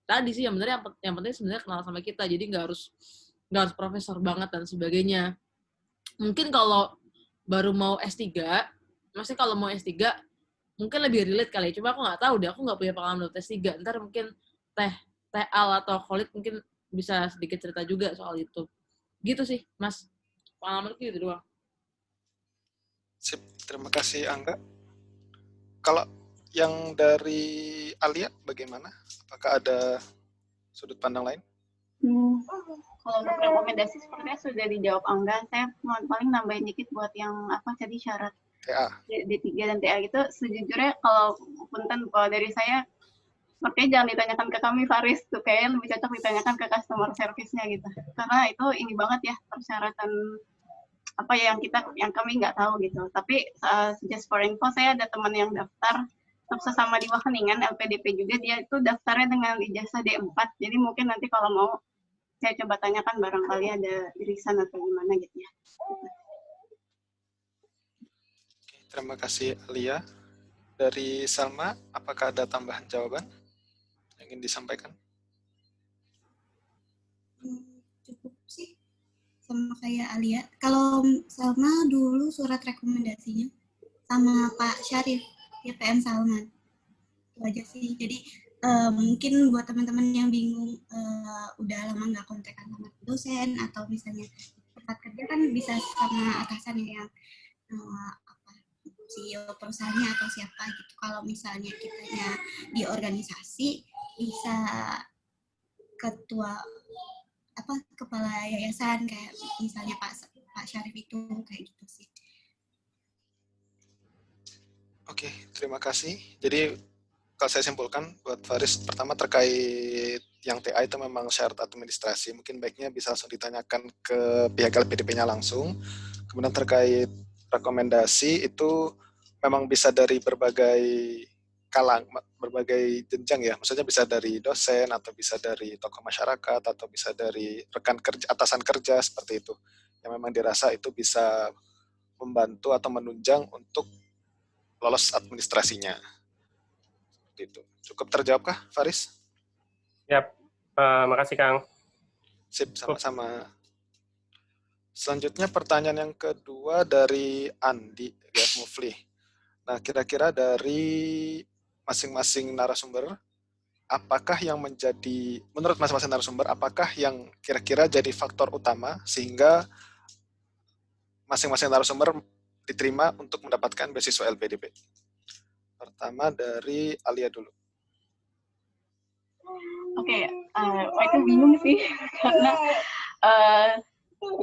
tadi sih yang penting sebenarnya kenal sama kita, jadi nggak harus profesor banget dan sebagainya. Mungkin kalau baru mau S3, maksudnya kalau mau S3 mungkin lebih relate kali, cuma aku nggak tahu deh, aku nggak punya pengalaman untuk S3. Ntar mungkin Teh Al atau Khalid mungkin bisa sedikit cerita juga soal itu. Gitu sih, Mas. Pengalamanku gitu doang. Sip, terima kasih Angga. Kalau yang dari Alia bagaimana? Apakah ada sudut pandang lain? Kalau untuk rekomendasi sepertinya sudah dijawab Angga. Saya paling nambahin dikit buat yang tadi syarat TA. D3 dan TA gitu. Sejujurnya kalau dari saya, sepertinya jangan ditanyakan ke kami Faris, tuh kayaknya lebih cocok ditanyakan ke customer service-nya gitu. Karena itu ini banget ya persyaratan yang kami nggak tahu gitu. Tapi just for info, saya ada teman yang daftar sesama di Wageningen LPDP juga, dia itu daftarnya dengan ijazah D4. Jadi mungkin nanti kalau mau saya coba tanyakan barangkali ada irisan atau gimana gitu ya. Terima kasih Alia. Dari Salma, apakah ada tambahan jawaban yang ingin disampaikan? Cukup sih sama kayak Alia. Kalau Salma dulu surat rekomendasinya sama Pak Syarif, ya PM Salman. Itu aja sih. Jadi mungkin buat teman-teman yang bingung udah lama nggak kontekan sama dosen atau misalnya tempat kerja kan bisa sama atasan yang CEO perusahaannya atau siapa gitu. Kalau misalnya kitanya di organisasi bisa kepala yayasan kayak misalnya Pak Syarif itu kayak gitu sih. Oke, terima kasih. Jadi kalau saya simpulkan buat Faris, pertama terkait yang TA itu memang syarat administrasi, mungkin baiknya bisa langsung ditanyakan ke pihak LPDP-nya langsung. Kemudian terkait rekomendasi itu memang bisa dari berbagai berbagai jenjang ya, maksudnya bisa dari dosen atau bisa dari tokoh masyarakat atau bisa dari rekan kerja, atasan kerja seperti itu, yang memang dirasa itu bisa membantu atau menunjang untuk lolos administrasinya. Itu cukup terjawabkah, Faris? Yap, makasih Kang. Sip, sama-sama. Selanjutnya pertanyaan yang kedua dari Andi Gas Mufli. Nah, kira-kira dari masing-masing narasumber, apakah yang menjadi, menurut masing-masing narasumber, apakah yang kira-kira jadi faktor utama sehingga masing-masing narasumber diterima untuk mendapatkan beasiswa LPDP? Pertama dari Alia dulu. Oke, itu bingung sih karena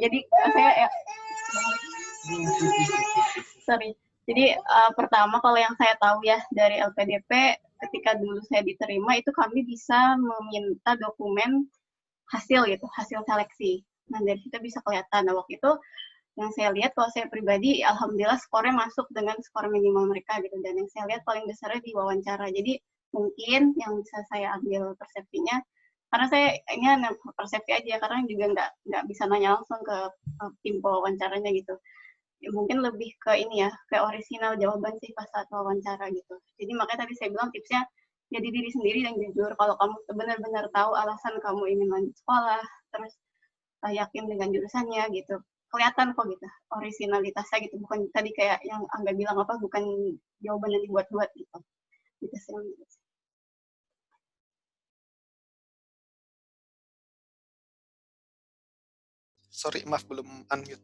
jadi saya sorry. Jadi pertama kalau yang saya tahu ya dari LPDP, ketika dulu saya diterima itu kami bisa meminta dokumen hasil gitu, hasil seleksi. Nah dari situ bisa kelihatan. Nah waktu itu yang saya lihat kalau saya pribadi, alhamdulillah skornya masuk dengan skor minimal mereka gitu. Dan yang saya lihat paling besarnya di wawancara. Jadi mungkin yang bisa saya ambil persepsinya, karena saya ini persepsi aja, karena juga nggak bisa nanya langsung ke tim wawancaranya gitu. Ya, mungkin lebih ke ini ya, ke orisinal jawaban sih pas saat wawancara gitu. Jadi makanya tadi saya bilang tipsnya jadi diri sendiri dan jujur. Kalau kamu benar-benar tahu alasan kamu ingin lanjut sekolah, terus yakin dengan jurusannya gitu, kelihatan kok gitu orisinalitasnya gitu. Bukan tadi kayak yang Angga bilang apa, bukan jawaban yang dibuat-buat gitu. Gitu sih. Sorry, maaf belum unmute.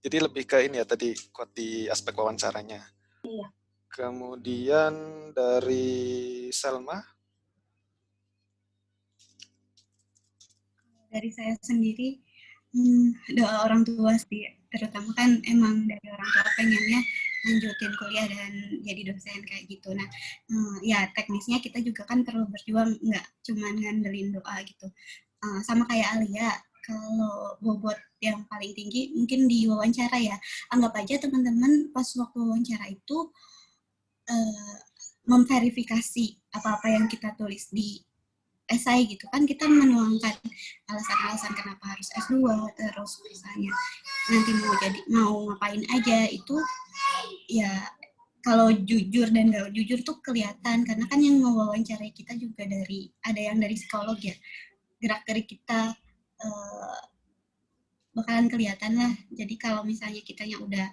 Jadi lebih ke ini ya tadi kuat di aspek wawancaranya. Iya. Kemudian dari Selma. Dari saya sendiri, doa orang tua sih, terutama kan emang dari orang tua pengennya lanjutin kuliah dan jadi dosen kayak gitu. Nah, ya teknisnya kita juga kan perlu berjuang, nggak cuma ngandelin doa gitu. Sama kayak Alia, kalau bobot yang paling tinggi mungkin di wawancara ya. Anggap aja teman-teman pas waktu wawancara itu memverifikasi apa-apa yang kita tulis di esai gitu kan, kita menuangkan alasan-alasan kenapa harus S2, terus misalnya nanti mau ngapain aja, itu ya kalau jujur dan gak jujur tuh kelihatan, karena kan yang mewawancarai kita juga ada yang dari psikolog ya, gerak-gerik kita bakalan kelihatan lah. Jadi kalau misalnya kitanya udah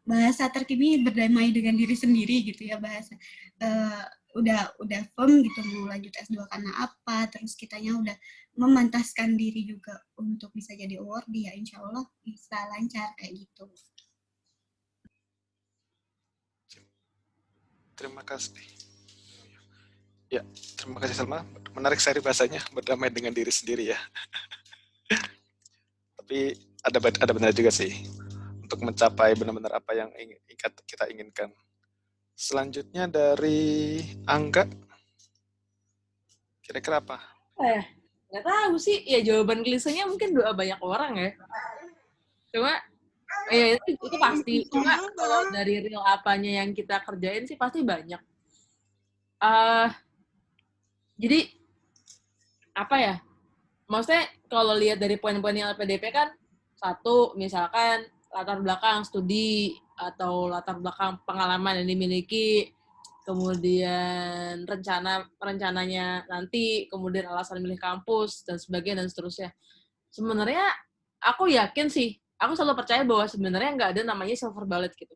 bahasa terkini berdamai dengan diri sendiri gitu ya, bahasa udah firm gitu mau lanjut S2 karena apa, terus kitanya udah memantaskan diri juga untuk bisa jadi award, ya insya Allah bisa lancar kayak gitu. Terima kasih. Ya, terima kasih Selma. Menarik sekali bahasanya, berdamai dengan diri sendiri ya. Tapi ada benar juga sih untuk mencapai benar-benar apa yang kita inginkan. Selanjutnya dari Angga. Kira-kira apa? Nggak tahu sih. Ya jawaban klisenya mungkin doa banyak orang ya. Cuma ya itu pasti. Cuma kalau dari real apanya yang kita kerjain sih pasti banyak. Jadi apa ya? Maksudnya kalau lihat dari poin-poin yang LPDP kan, satu misalkan latar belakang studi atau latar belakang pengalaman yang dimiliki, kemudian rencananya nanti, kemudian alasan milih kampus dan sebagainya dan seterusnya. Sebenarnya aku yakin sih, aku selalu percaya bahwa sebenarnya nggak ada namanya silver bullet gitu.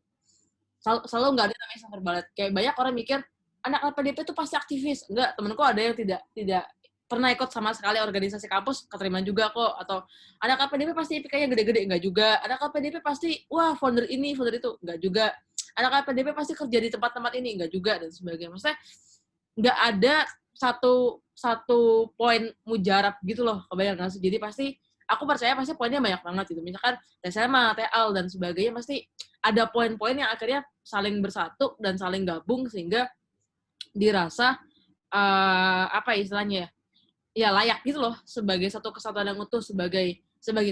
Selalu nggak ada namanya silver bullet. Kayak banyak orang mikir, anak LPDP itu pasti aktivis. Enggak, temenku ada yang tidak pernah ikut sama sekali organisasi kampus, keterima juga kok. Atau anak LPDP pasti IPK-nya gede-gede, enggak juga. Anak LPDP pasti, wah founder ini, founder itu, enggak juga. Anak LPDP pasti kerja di tempat-tempat ini, enggak juga, dan sebagainya. Maksudnya, enggak ada satu poin mujarab gitu loh, kebayang nggak sih? Jadi pasti, aku percaya pasti poinnya banyak banget gitu. Misalkan TSMA, TL, dan sebagainya, pasti ada poin-poin yang akhirnya saling bersatu dan saling gabung, sehingga dirasa, apa istilahnya ya layak gitu loh sebagai satu kesatuan yang utuh sebagai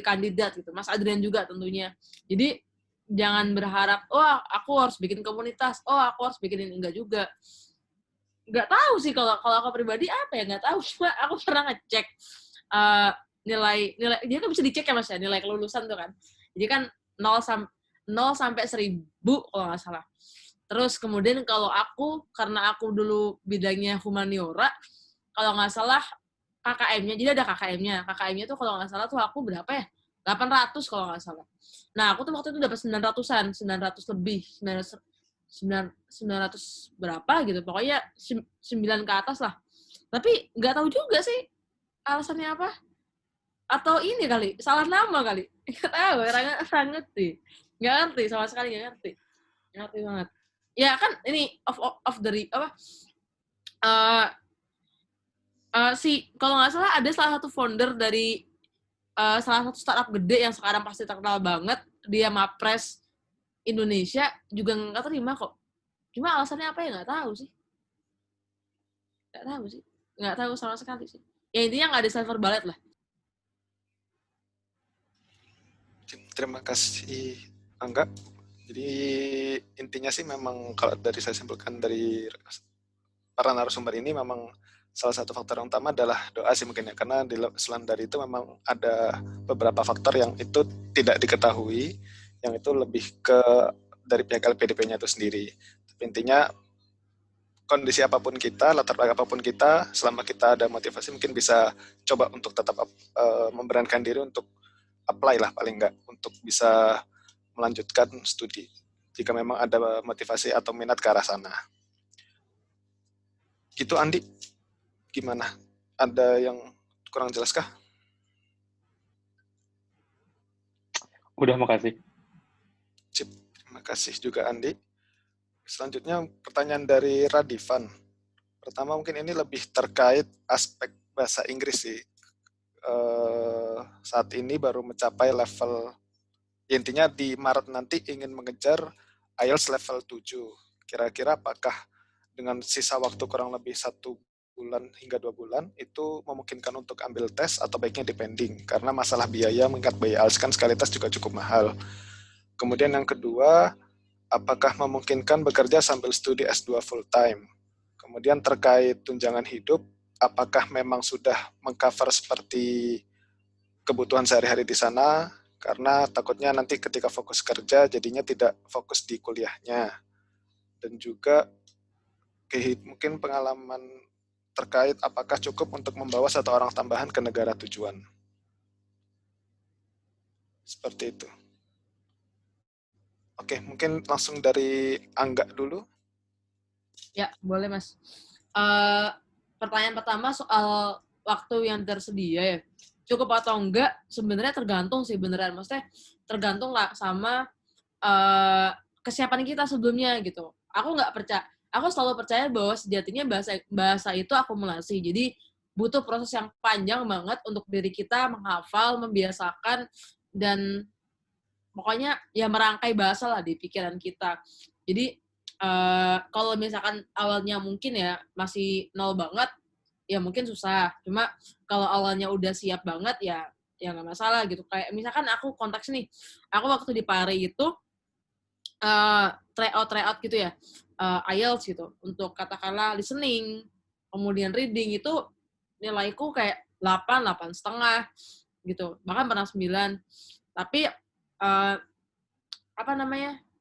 kandidat gitu. Mas Adrian juga tentunya. Jadi jangan berharap aku harus bikin komunitas, aku harus bikin ini, enggak juga. Enggak tahu sih kalau aku pribadi apa ya, enggak tahu. Cuma aku pernah ngecek nilai dia kan bisa dicek ya Mas ya, nilai kelulusan tuh kan. Jadi kan 0 sampai 1000 kalau nggak salah. Terus kemudian kalau karena aku dulu bidangnya humaniora, kalau nggak salah KKM-nya, jadi ada KKM-nya. KKM-nya tuh kalau nggak salah tuh aku berapa ya? 800 kalau nggak salah. Nah, aku tuh waktu itu dapat 900-an, 900 lebih, 900 berapa gitu. Pokoknya 9 ke atas lah. Tapi nggak tahu juga sih alasannya apa. Atau ini kali, salah nama kali. Nggak tahu, nggak ngerti. Nggak ngerti, sama sekali nggak ngerti. Nggak ngerti banget. Ya kan ini kalau nggak salah ada salah satu founder dari salah satu startup gede yang sekarang pasti terkenal banget, dia Mapres Indonesia, juga nggak terima kok. Cuma alasannya apa ya nggak tahu sih. Nggak tahu sama sekali sih. Ya intinya nggak ada silver bullet lah. Terima kasih Angga. Jadi intinya sih memang kalau dari saya simpulkan dari para narasumber ini memang salah satu faktor yang utama adalah doa sih mungkin ya, karena selain dari itu memang ada beberapa faktor yang itu tidak diketahui, yang itu lebih ke dari pihak LPDP-nya itu sendiri. Tapi intinya kondisi apapun kita, latar belakang apapun kita, selama kita ada motivasi mungkin bisa coba untuk tetap memberanikan diri untuk apply lah paling enggak, untuk bisa melanjutkan studi jika memang ada motivasi atau minat ke arah sana. Gitu Andi, gimana? Ada yang kurang jelas kah? Udah, makasih. Cip, terima kasih juga Andi. Selanjutnya pertanyaan dari Radivan. Pertama mungkin ini lebih terkait aspek bahasa Inggris sih. Saat ini baru mencapai level, intinya di Maret nanti ingin mengejar IELTS level 7. Kira-kira apakah dengan sisa waktu kurang lebih 1 bulan hingga 2 bulan itu memungkinkan untuk ambil tes atau baiknya depending, karena masalah biaya mengingat biaya IELTS kan sekali tes juga cukup mahal. Kemudian yang kedua, apakah memungkinkan bekerja sambil studi S2 full time. Kemudian terkait tunjangan hidup, apakah memang sudah mengcover seperti kebutuhan sehari-hari di sana, karena takutnya nanti ketika fokus kerja jadinya tidak fokus di kuliahnya. Dan juga mungkin pengalaman terkait apakah cukup untuk membawa 1 orang tambahan ke negara tujuan. Seperti itu. Oke, mungkin langsung dari Angga dulu. Ya, boleh Mas. Pertanyaan pertama soal waktu yang tersedia ya. Cukup atau enggak, sebenarnya tergantung sih beneran. Maksudnya tergantung lah sama kesiapan kita sebelumnya gitu. Aku selalu percaya bahwa sejatinya bahasa itu akumulasi. Jadi butuh proses yang panjang banget untuk diri kita menghafal, membiasakan, dan pokoknya ya merangkai bahasa lah di pikiran kita. Jadi kalau misalkan awalnya mungkin ya masih 0 banget, ya mungkin susah. Cuma kalau awalnya udah siap banget ya nggak masalah gitu. Kayak misalkan aku konteks nih, aku waktu di Pari itu tryout gitu ya, IELTS gitu, untuk katakanlah listening, kemudian reading itu nilaiku kayak 8,5 gitu, bahkan pernah 9. Tapi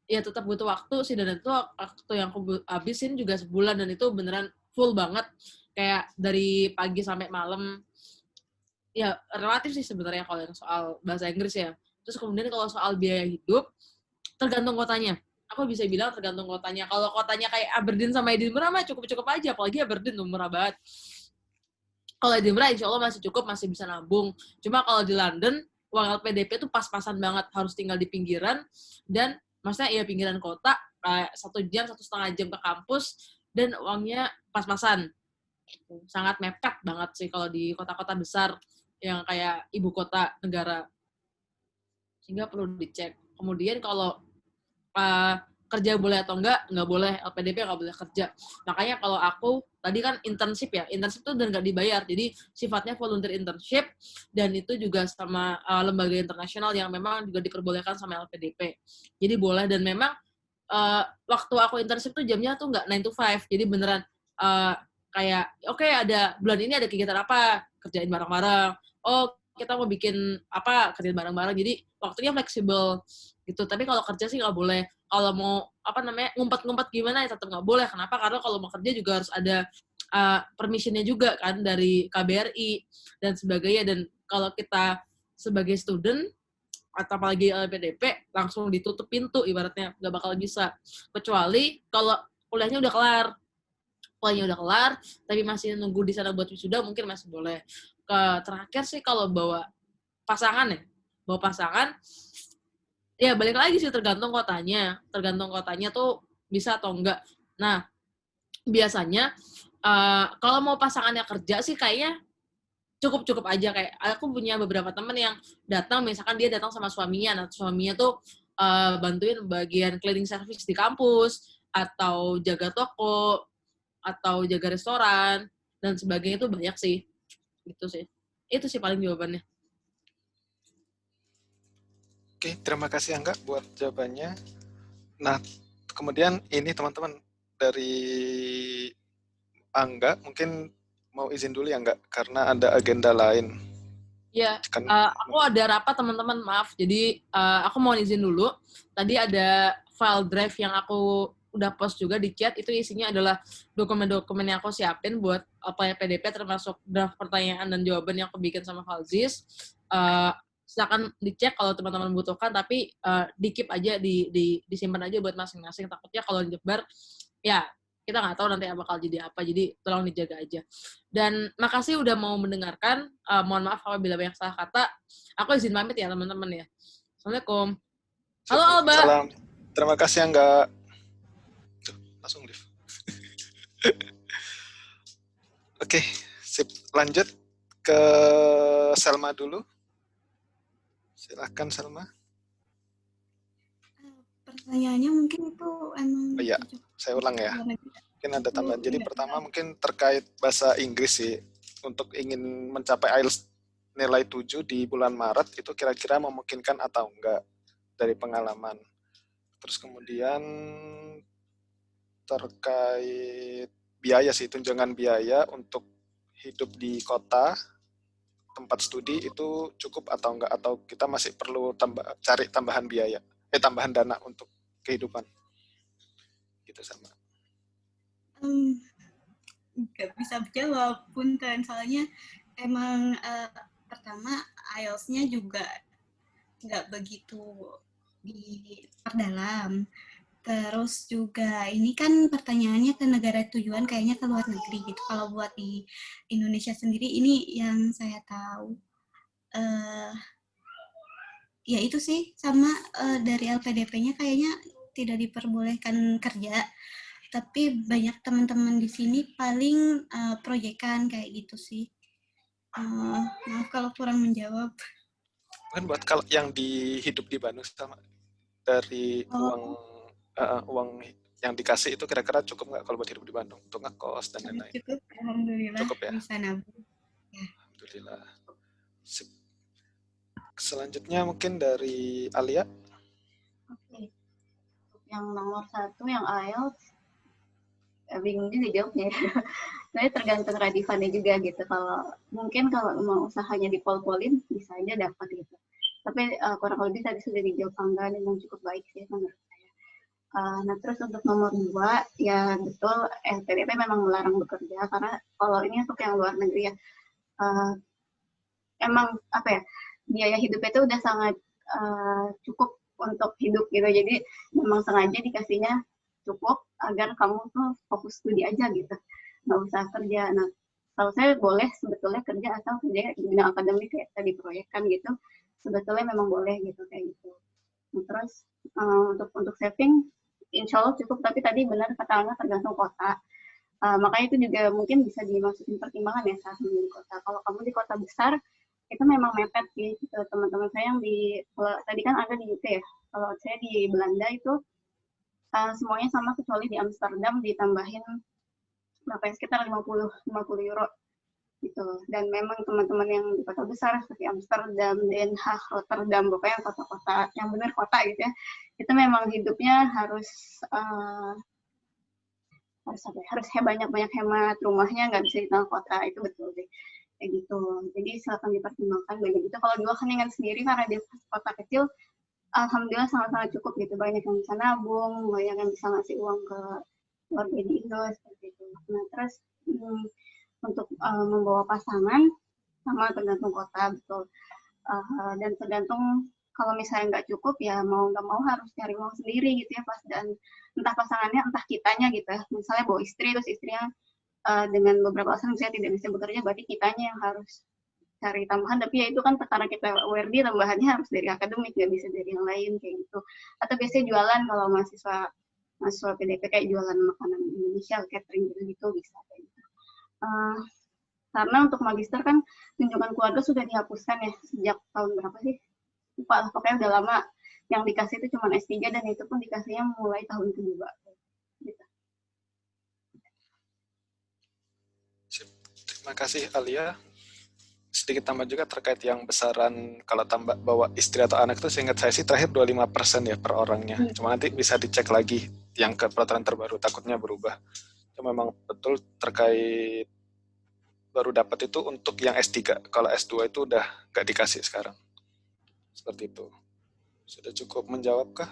ya tetap butuh waktu sih, dan itu waktu yang aku habisin juga sebulan, dan itu beneran full banget, kayak dari pagi sampai malam. Ya relatif sih sebenarnya kalau yang soal bahasa Inggris ya. Terus kemudian kalau soal biaya hidup, tergantung kotanya. aku bisa bilang tergantung kotanya. Kalau kotanya kayak Aberdeen sama Edinburgh mah cukup-cukup aja, apalagi Aberdeen tuh murah banget. Kalau Edinburgh insya Allah masih cukup, masih bisa nabung. Cuma kalau di London, uang LPDP tuh pas-pasan banget, harus tinggal di pinggiran, dan maksudnya ya pinggiran kota, kayak 1 jam, 1,5 jam ke kampus, dan uangnya pas-pasan. Sangat mepet banget sih kalau di kota-kota besar yang kayak ibu kota negara. Sehingga perlu dicek. Kemudian kalau kerja boleh atau nggak boleh, LPDP nggak boleh kerja. Makanya kalau aku, tadi kan internship itu udah nggak dibayar, jadi sifatnya volunteer internship, dan itu juga sama lembaga internasional yang memang juga diperbolehkan sama LPDP. Jadi boleh, dan memang waktu aku internship tuh jamnya tuh nggak 9 to 5, jadi beneran kayak, oke, ada bulan ini ada kegiatan apa, kerjain bareng-bareng. Oh, kita mau bikin apa, kerjain bareng-bareng, jadi waktunya fleksibel gitu. Tapi kalau kerja sih nggak boleh. Kalau mau ngumpet-ngumpet gimana ya tetap nggak boleh. Kenapa? Karena kalau mau kerja juga harus ada permission-nya juga kan dari KBRI dan sebagainya. Dan kalau kita sebagai student atau apalagi LPDP langsung ditutup pintu ibaratnya, nggak bakal bisa. Kecuali kalau kuliahnya udah kelar. Tapi masih nunggu di sana buat wisuda, mungkin masih boleh. Terakhir sih kalau bawa pasangan, ya balik lagi sih tergantung kotanya tuh bisa atau enggak. Nah, biasanya kalau mau pasangannya kerja sih kayaknya cukup aja. Kayak aku punya beberapa temen yang datang, misalkan dia datang sama suaminya, nah suaminya tuh bantuin bagian cleaning service di kampus, atau jaga toko, atau jaga restoran, dan sebagainya. Itu banyak sih. Itu sih paling jawabannya. Oke, terima kasih Angga buat jawabannya. Nah, kemudian ini teman-teman dari Angga mungkin mau izin dulu ya Angga, karena ada agenda lain. Ya, Kan, aku ada rapat teman-teman, maaf. Jadi aku mau izin dulu. Tadi ada file drive yang aku udah post juga di chat, itu isinya adalah dokumen-dokumen yang aku siapin buat PDP, termasuk draft pertanyaan dan jawaban yang aku bikin sama Falzis. Silakan dicek kalau teman-teman butuhkan, tapi di-keep aja, disimpan aja buat masing-masing. Takutnya kalau dijebar, ya kita nggak tahu nanti bakal jadi apa, jadi tolong dijaga aja. Dan makasih udah mau mendengarkan. Mohon maaf apabila banyak salah kata. Aku izin pamit ya teman-teman ya. Assalamualaikum. Halo Alba. Salam. Terima kasih Angga. Langsung live. Oke, sip. Lanjut ke Selma dulu. Silahkan Selma. Pertanyaannya mungkin itu emang... Oh iya, saya ulang ya. Mungkin ada tambahan. Jadi pertama mungkin terkait bahasa Inggris sih. Untuk ingin mencapai IELTS nilai 7 di bulan Maret, itu kira-kira memungkinkan atau enggak dari pengalaman. Terus kemudian terkait biaya sih, tunjangan biaya untuk hidup di kota, tempat studi itu cukup atau enggak, atau kita masih perlu cari tambahan biaya, tambahan dana untuk kehidupan. Gitu sama. Nggak bisa jawab punten, soalnya emang pertama IELTS-nya juga nggak begitu diperdalam. Terus juga ini kan pertanyaannya ke negara tujuan, kayaknya ke luar negeri gitu. Kalau buat di Indonesia sendiri, ini yang saya tahu ya itu sih, sama dari LPDP-nya kayaknya tidak diperbolehkan kerja. Tapi banyak teman-teman di sini paling proyekan kayak gitu sih. Maaf kalau kurang menjawab. Kan buat kalau yang hidup di Bandung sama dari uang yang dikasih itu kira-kira cukup nggak kalau buat hidup di Bandung untuk ngekos dan lain-lain? Cukup, alhamdulillah. Cukup ya. Bisa nabung. Ya. Alhamdulillah. Sip. Selanjutnya mungkin dari Alia. Oke. Yang nomor 1 yang IELTS, bingung juga jawabnya. Saya tergantung radifannya juga gitu. Mungkin kalau mau usahanya dipol-polin bisa aja dapat gitu. Tapi kurang lebih tadi sudah dijawab Angga, yang cukup baik sih menurut saya. Nah terus untuk nomor 2, ya betul LPDP memang melarang bekerja, karena kalau ini untuk yang luar negeri ya, emang apa ya, biaya hidupnya itu udah sangat cukup untuk hidup gitu. Jadi memang sengaja dikasihnya cukup agar kamu tuh fokus studi aja gitu, nggak usah kerja. Nah, kalau saya boleh sebetulnya kerja asal kerja di bidang akademik kayak tadi proyek kan gitu, sebetulnya memang boleh gitu kayak gitu. Nah, terus untuk saving, insya Allah cukup, tapi tadi benar kata Ana tergantung kota. Makanya itu juga mungkin bisa dimasukin pertimbangan ya saat memilih kota. Kalau kamu di kota besar, itu memang mepet sih. Gitu. Teman-teman saya yang tadi kan ada di UK ya, kalau saya di Belanda itu semuanya sama kecuali di Amsterdam ditambahin berapa ya, sekitar 50 euro gitu. Dan memang teman-teman yang di kota besar seperti Amsterdam, Den Haag, Rotterdam, pokoknya kota-kota yang benar kota gitu ya, itu memang hidupnya harus banyak hemat, rumahnya nggak bisa di tengah kota, itu betul deh kayak gitu. Jadi silakan dipertimbangkan banyak gitu. Kalau di Wageningen sendiri karena di kota kecil, alhamdulillah sangat-sangat cukup gitu, banyak yang bisa nabung, banyak yang bisa ngasih uang ke keluarga di Indo seperti itu. Nah terus untuk membawa pasangan sama tergantung kota betul, dan tergantung kalau misalnya nggak cukup ya mau nggak mau harus cari uang sendiri gitu ya pas, dan entah pasangannya entah kitanya gitu ya, misalnya bawa istri terus istrinya dengan beberapa alasan misalnya tidak bisa bekerja, berarti kitanya yang harus cari tambahan, tapi ya itu kan karena kita WRD tambahannya harus dari akademik, nggak bisa dari yang lain kayak gitu. Atau biasanya jualan kalau mahasiswa PDP kayak jualan makanan Indonesia, catering gitu bisa kayak gitu. Karena untuk magister kan kunjungan keluarga sudah dihapuskan ya sejak tahun berapa sih? Lupa lah, pokoknya udah lama. Yang dikasih itu cuma S3 dan itu pun dikasihnya mulai tahun kedua. Gitu. Terima kasih Alia. Sedikit tambah juga terkait yang besaran kalau tambah bawa istri atau anak itu seingat saya sih terakhir 25% ya per orangnya. Cuma nanti bisa dicek lagi yang ke peraturan terbaru, takutnya berubah. Cuma memang betul terkait baru dapat itu untuk yang S3. Kalau S2 itu udah nggak dikasih sekarang. Seperti itu. Sudah cukup menjawabkah,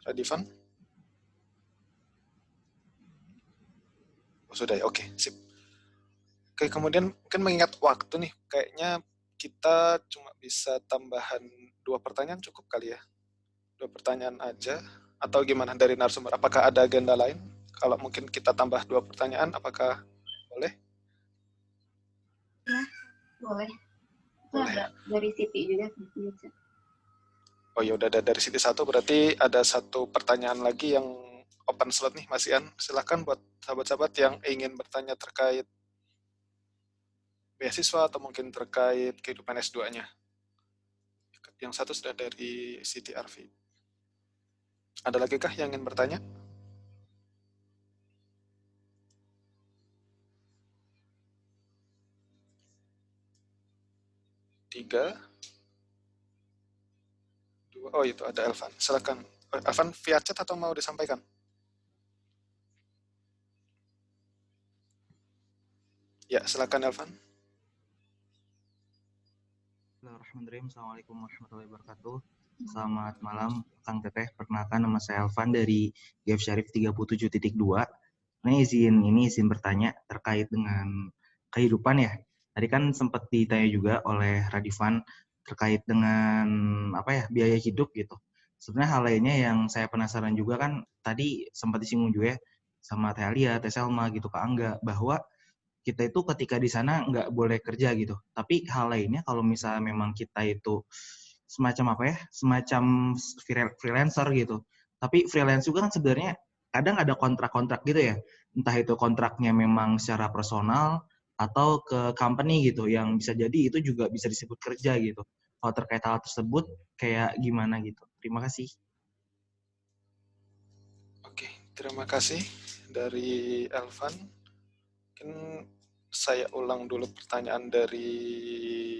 Radifan? Oh, sudah ya, oke, sip. Oke, kemudian mungkin mengingat waktu nih, kayaknya kita cuma bisa tambahan 2 pertanyaan cukup kali ya? 2 pertanyaan aja, atau gimana dari narasumber? Apakah ada agenda lain? Kalau mungkin kita tambah 2 pertanyaan, apakah boleh? Ya, boleh. Itu ada dari Siti juga. Oh ya udah dari Siti 1, berarti ada 1 pertanyaan lagi yang open slot nih, Mas Ian. Silakan buat sahabat-sahabat yang ingin bertanya terkait beasiswa atau mungkin terkait kehidupan S2-nya. Yang 1 sudah dari Siti Arfi. Ada lagi kah yang ingin bertanya? Tiga. Oh itu ada Elvan. Silakan. Elvan via chat atau mau disampaikan? Ya, silakan Elvan. Bismillahirrahmanirrahim. Assalamualaikum warahmatullahi wabarakatuh. Selamat malam, Kang Teteh. Perkenalkan, nama saya Elvan dari GF Syarif 37.2. Ini izin bertanya terkait dengan kehidupan ya. Tadi kan sempat ditanya juga oleh Radifan terkait dengan biaya hidup gitu. Sebenarnya hal lainnya yang saya penasaran juga kan tadi sempat disinggung juga ya sama Teh Alia, Teh Selma gitu, Kak Angga, bahwa kita itu ketika di sana nggak boleh kerja gitu. Tapi hal lainnya kalau misalnya memang kita itu semacam freelancer gitu. Tapi freelance juga kan sebenarnya kadang ada kontrak-kontrak gitu ya. Entah itu kontraknya memang secara personal atau ke company gitu, yang bisa jadi itu juga bisa disebut kerja gitu. Kalau terkait hal tersebut kayak gimana gitu. Terima kasih. Oke, terima kasih dari Elvan. Mungkin saya ulang dulu pertanyaan dari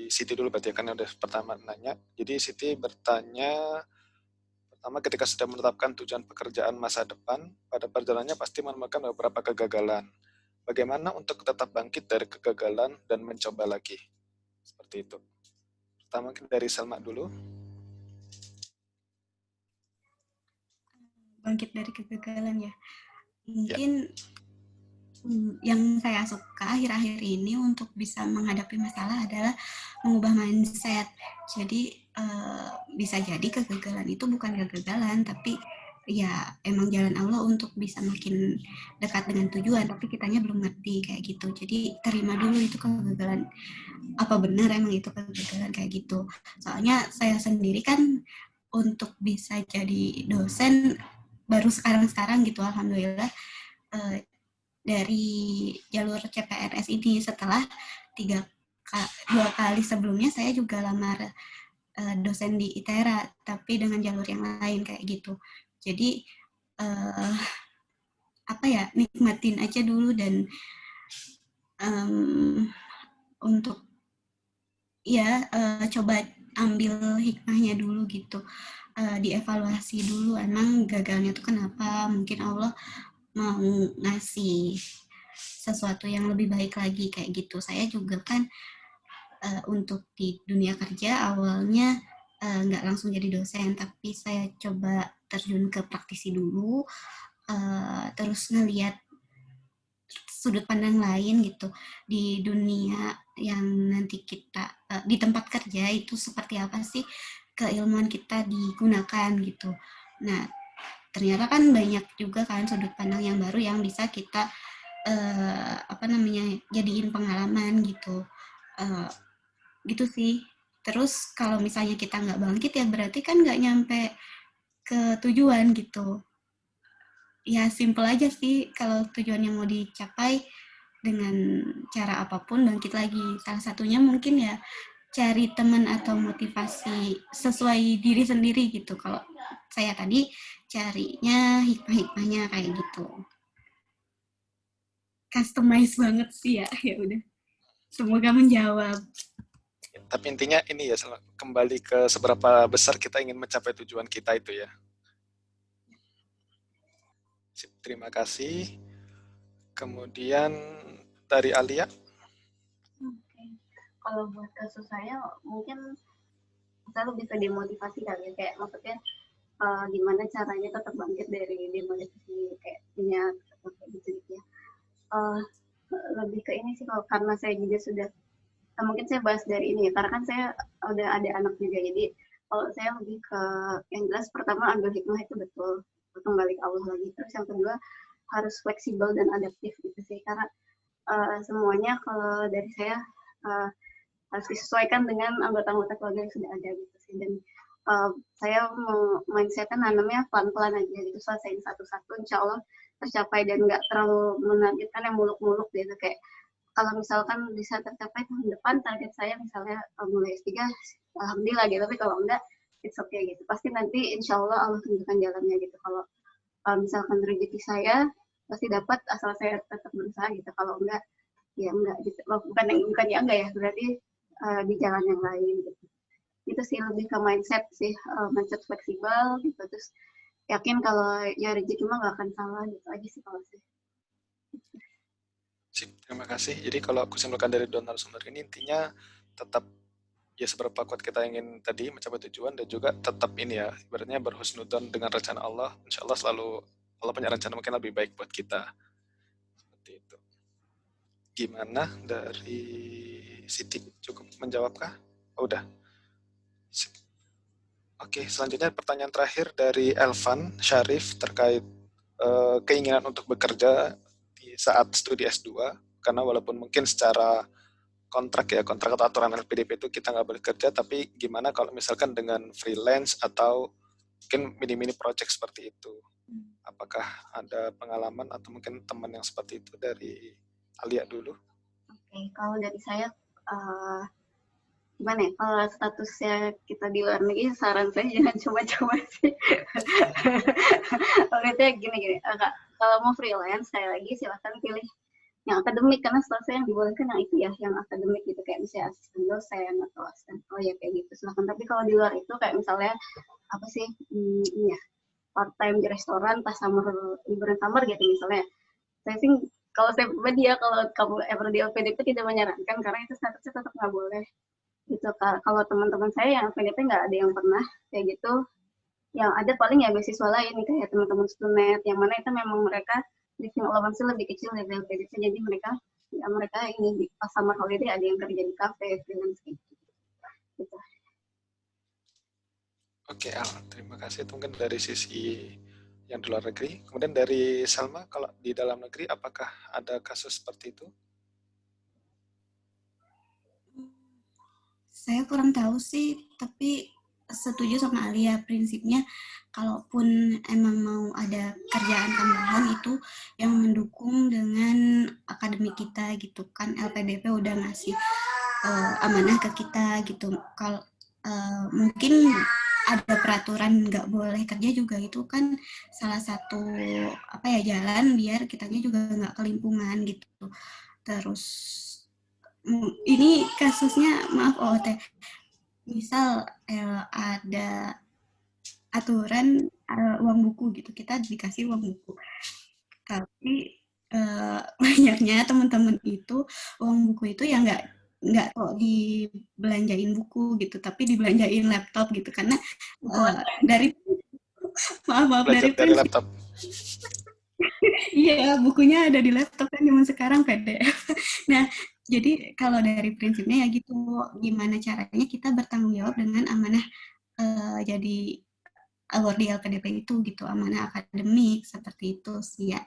Siti dulu berarti, karena udah pertama nanya. Jadi Siti bertanya, pertama ketika sudah menetapkan tujuan pekerjaan masa depan, pada perjalanannya pasti menemukan beberapa kegagalan. Bagaimana untuk tetap bangkit dari kegagalan dan mencoba lagi? Seperti itu. Pertama dari Selma dulu. Bangkit dari kegagalan ya. Mungkin yang saya suka akhir-akhir ini untuk bisa menghadapi masalah adalah mengubah mindset. Jadi bisa jadi kegagalan itu bukan kegagalan, tapi ya emang jalan Allah untuk bisa makin dekat dengan tujuan, tapi kitanya belum ngerti kayak gitu. Jadi terima dulu itu kegagalan, apa benar emang itu kegagalan kayak gitu. Soalnya saya sendiri kan untuk bisa jadi dosen baru sekarang gitu, alhamdulillah, dari jalur CPNS ini. Setelah 2 kali sebelumnya saya juga lamar dosen di ITERA, tapi dengan jalur yang lain kayak gitu. Jadi nikmatin aja dulu, dan untuk coba ambil hikmahnya dulu gitu, dievaluasi dulu emang gagalnya tuh kenapa, mungkin Allah mau ngasih sesuatu yang lebih baik lagi kayak gitu. Saya juga kan untuk di dunia kerja awalnya nggak langsung jadi dosen, tapi saya coba terjun ke praktisi dulu, terus ngelihat sudut pandang lain gitu di dunia yang nanti kita di tempat kerja itu seperti apa sih keilmuan kita digunakan gitu. Nah, ternyata kan banyak juga kan sudut pandang yang baru yang bisa kita jadiin pengalaman gitu. Gitu sih. Terus kalau misalnya kita nggak bangkit ya berarti kan nggak nyampe ke tujuan gitu. Ya simple aja sih, kalau tujuan yang mau dicapai dengan cara apapun bangkit lagi. Salah satunya mungkin ya cari teman atau motivasi sesuai diri sendiri gitu. Kalau saya tadi carinya hikmah-hikmahnya kayak gitu. Customize banget sih ya. Ya udah. Semoga menjawab. Tapi intinya ini ya, kembali ke seberapa besar kita ingin mencapai tujuan kita itu ya. Terima kasih. Kemudian dari Alia. Oke. Kalau buat kasus saya mungkin saya lebih ke demotivasi kali ya, kayak maksudnya gimana caranya tetap bangkit dari demotivasi kayak punya gitu ya. Lebih ke ini sih, kalau karena saya juga sudah mungkin saya bahas dari ini ya, karena kan saya udah ada anak juga, jadi kalau saya lebih ke yang jelas pertama ambil hikmah itu betul, kembali ke Allah lagi. Terus yang kedua harus fleksibel dan adaptif gitu sih, karena semuanya kalau dari saya harus disesuaikan dengan anggota-anggota keluarga yang sudah ada gitu sih. Dan saya mau mindsetnya nanamnya pelan-pelan aja gitu, selesaiin satu-satu insya Allah tercapai, dan nggak terlalu menargetkan yang muluk-muluk gitu. Kayak kalau misalkan bisa tercapai tahun depan target saya misalnya mulai S3, alhamdulillah gitu. Tapi kalau enggak, it's okay gitu. Pasti nanti insya Allah Allah tunjukkan jalannya gitu. Kalau misalkan rezeki saya pasti dapat asal saya tetap berusaha gitu. Kalau enggak, ya enggak gitu. Bukan ya enggak ya, berarti di jalan yang lain gitu. Itu sih lebih ke mindset sih, mindset fleksibel gitu. Terus yakin kalau ya rezeki mah nggak akan salah gitu aja sih kalau saya. Terima kasih. Jadi kalau aku simpulkan dari donor sumber ini, intinya tetap ya seberapa kuat kita ingin tadi mencapai tujuan, dan juga tetap ini ya, ibaratnya berhusnudzon dengan rencana Allah. Insya Allah selalu Allah punya rencana mungkin lebih baik buat kita. Seperti itu. Gimana dari Siti, cukup menjawabkah? Oh, udah. Oke, selanjutnya pertanyaan terakhir dari Elvan Syarif terkait keinginan untuk bekerja di saat studi S2, karena walaupun mungkin secara kontrak atau aturan LPDP itu kita nggak boleh kerja, tapi gimana kalau misalkan dengan freelance atau mungkin mini-mini project seperti itu? Apakah ada pengalaman atau mungkin teman yang seperti itu? Dari Alia dulu. Oke, kalau dari saya gimana ya, kalau statusnya kita di luar negeri, saran saya jangan coba-coba sih. Maksudnya gini, kalau mau freelance sekali lagi silahkan pilih yang akademik, karena setelah saya yang dibolehkan yang itu ya, yang akademik gitu, kayak misalnya asisten dosen atau asisten proyek kayak gitu silahkan. Tapi kalau di luar itu kayak misalnya apa sih, part time di restoran pas liburan summer gitu misalnya, saya sih kalau saya pribadi ya, kalau kamu ever di LPDP tidak menyarankan, karena itu statusnya tetap nggak boleh gitu. Kalau teman-teman saya yang LPDP nggak ada yang pernah kayak gitu. Yang ada paling ya beasiswa lain nih, kayak teman-teman Stunet, yang mana itu memang mereka living allowance lebih kecil dari LPDP, jadi mereka ini di pas summer holiday ada yang kerja di kafe freelance gitu. Oke, Al, terima kasih. Itu mungkin dari sisi yang di luar negeri. Kemudian dari Salma, kalau di dalam negeri, apakah ada kasus seperti itu? Saya kurang tahu sih, tapi setuju sama Alia. Prinsipnya, kalaupun emang mau ada kerjaan tambahan itu yang mendukung dengan akademik kita gitu kan, LPDP udah ngasih amanah ke kita gitu. Kalau mungkin ada peraturan nggak boleh kerja juga itu kan salah satu apa ya jalan biar kitanya juga nggak kelimpungan gitu. Terus ini kasusnya maaf OOT, misal ada aturan uang buku gitu, kita dikasih uang buku, tapi banyaknya teman-teman itu uang buku itu ya nggak kok dibelanjain buku gitu, tapi dibelanjain laptop gitu karena dari maaf Belajar dari dari prinsip laptop. iya bukunya ada di laptop kan zaman sekarang PDF. Nah jadi kalau dari prinsipnya ya gitu, gimana caranya kita bertanggung jawab dengan amanah jadi award di LPDP itu gitu, amanah akademik seperti itu sih ya.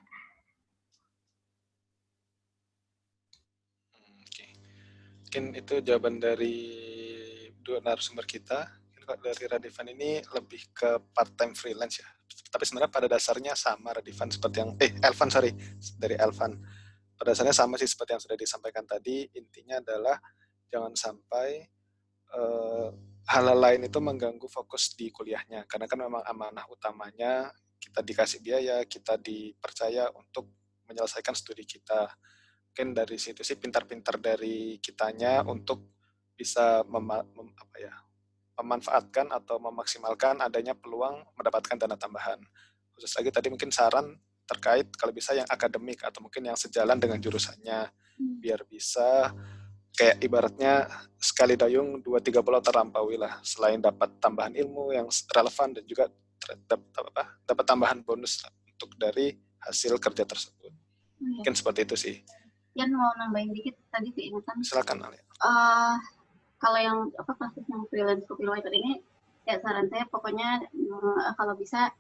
Oke. Mungkin itu jawaban dari dua narasumber kita. Kalau dari Radivan ini lebih ke part-time freelance ya. Tapi sebenarnya pada dasarnya sama Radivan seperti yang, Elvan, sorry. Dari Elvan. Pada dasarnya sama sih seperti yang sudah disampaikan tadi. Intinya adalah jangan sampai hal-hal lain itu mengganggu fokus di kuliahnya. Karena kan memang amanah utamanya kita dikasih biaya, kita dipercaya untuk menyelesaikan studi kita. Mungkin dari situ sih pintar-pintar dari kitanya untuk bisa memanfaatkan atau memaksimalkan adanya peluang mendapatkan dana tambahan. Khusus lagi tadi mungkin saran terkait kalau bisa yang akademik atau mungkin yang sejalan dengan jurusannya, biar bisa kayak ibaratnya sekali dayung 2-3 pulau terlampaui lah, selain dapat tambahan ilmu yang relevan dan juga dapat tambahan bonus untuk dari hasil kerja tersebut. Mungkin seperti itu sih. Yan mau nambahin dikit tadi keingetan. Silakan Ali. Kalau yang kasus yang freelance copywriter ini, ya saran saya pokoknya kalau bisa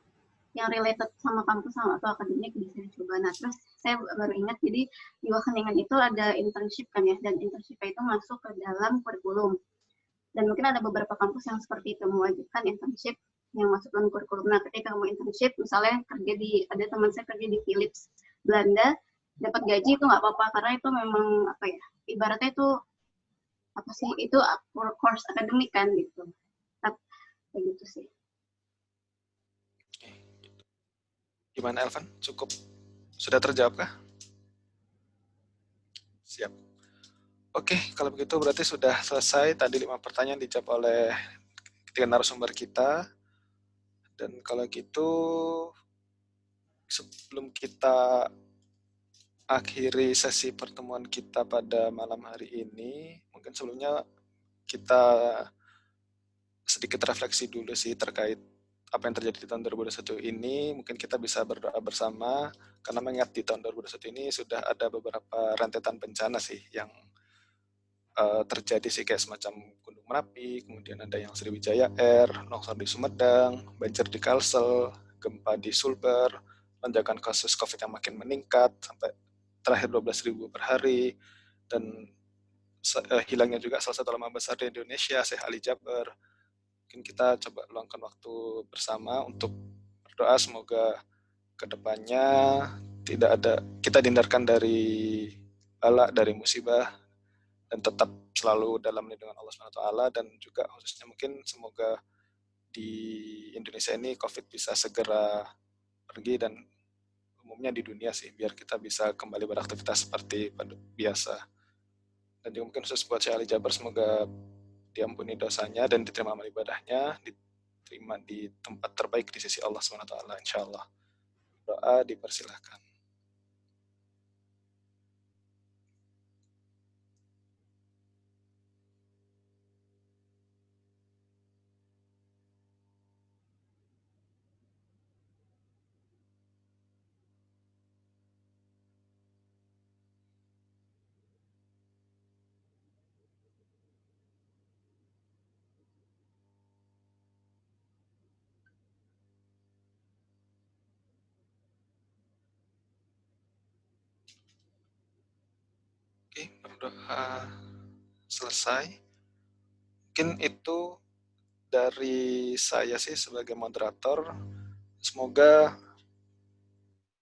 yang related sama kampus sama atau akademik bisa dicoba. Nah terus saya baru ingat, jadi di Wageningen itu ada internship kan ya, dan internship itu masuk ke dalam kurikulum. Dan mungkin ada beberapa kampus yang seperti itu mewajibkan internship yang masuk dalam kurikulum. Nah ketika mau internship, misalnya ada teman saya kerja di Philips Belanda, dapat gaji itu nggak apa-apa karena itu memang ibaratnya itu itu course akademik kan gitu. Kayak gitu sih. Gimana Elvan? Cukup sudah terjawab kah? Siap. Oke, kalau begitu berarti sudah selesai tadi 5 pertanyaan dijawab oleh ketiga narasumber kita. Dan kalau gitu sebelum kita akhiri sesi pertemuan kita pada malam hari ini, mungkin sebelumnya kita sedikit refleksi dulu sih terkait apa yang terjadi di tahun 2021 ini. Mungkin kita bisa berdoa bersama, karena mengingat di tahun 2021 ini sudah ada beberapa rentetan bencana sih yang terjadi sih, kayak semacam Gunung Merapi, kemudian ada yang Sriwijaya Air, longsor di Sumedang, banjir di Kalsel, gempa di Sulber, lonjakan kasus COVID yang makin meningkat sampai terakhir 12.000 per hari, dan hilangnya juga salah satu ulama besar di Indonesia, Syekh Ali Jaber. Mungkin kita coba luangkan waktu bersama untuk berdoa semoga kedepannya kita dihindarkan dari bala, dari musibah, dan tetap selalu dalam lindungan Allah SWT, dan juga khususnya mungkin semoga di Indonesia ini COVID bisa segera pergi, dan umumnya di dunia sih, biar kita bisa kembali beraktivitas seperti biasa. Dan juga mungkin khusus buat Syekh Ali Jaber, semoga diampuni dosanya dan diterima amal ibadahnya, diterima di tempat terbaik di sisi Allah SWT, insya Allah. Doa dipersilahkan. Oke, berdoa selesai. Mungkin itu dari saya sih sebagai moderator. Semoga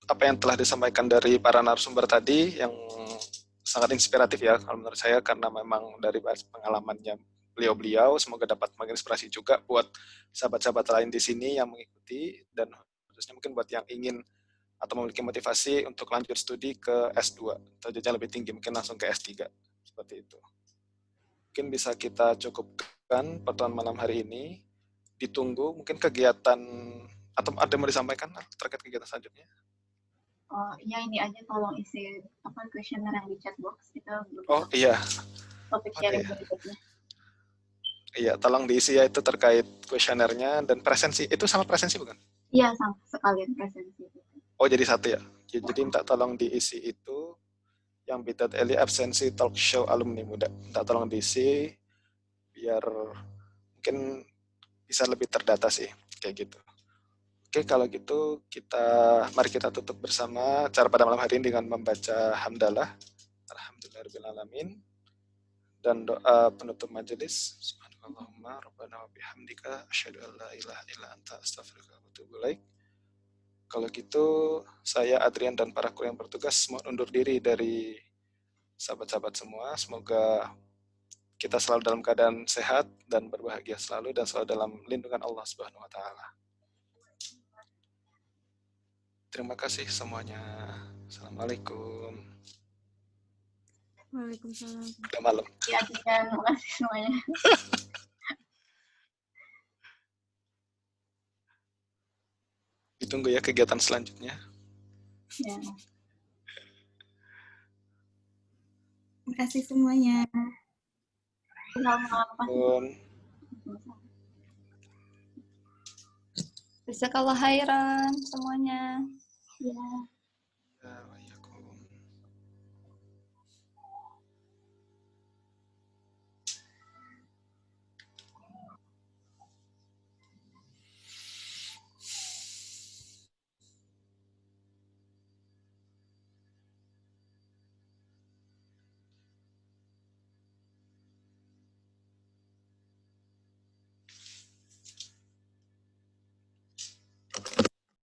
apa yang telah disampaikan dari para narasumber tadi yang sangat inspiratif ya kalau menurut saya, karena memang dari pengalamannya beliau-beliau, semoga dapat menginspirasi juga buat sahabat-sahabat lain di sini yang mengikuti, dan khususnya mungkin buat yang ingin atau memiliki motivasi untuk lanjut studi ke S2 atau jenjang lebih tinggi, mungkin langsung ke S3 seperti itu. Mungkin bisa kita cukupkan pertemuan malam hari ini. Ditunggu mungkin kegiatan atau ada yang mau disampaikan terkait kegiatan selanjutnya. Oh ya, ini aja tolong isi kuesioner yang di chat box itu. Oh iya. Topik sharing berikutnya. Iya, tolong diisi ya, itu terkait kuesionernya dan presensi. Itu sama presensi bukan? Iya, sama sekalian presensi. Oh, jadi satu ya. Jadi minta tolong diisi itu yang bit.ly absensi talk show alumni muda. Minta tolong diisi biar mungkin bisa lebih terdata sih, kayak gitu. Oke, kalau gitu mari kita tutup bersama acara pada malam hari ini dengan membaca hamdalah. Alhamdulillahirrahmanirrahim. Dan doa penutup majelis. Subhanallahumma rabbana wa bihamdika asyhadu an la ilaha illa anta astaghfiruka wa atubu ilaik. Kalau gitu saya Adrian dan para kru yang bertugas mohon undur diri dari sahabat-sahabat semua. Semoga kita selalu dalam keadaan sehat dan berbahagia selalu dan selalu dalam lindungan Allah Subhanahu wa taala. Terima kasih semuanya. Assalamualaikum. Waalaikumsalam. Udah malam. Ya, terima kasih semuanya. Ditunggu ya kegiatan selanjutnya. Ya. Terima kasih semuanya. Selamat. Jazakallah khairan semuanya. Ya.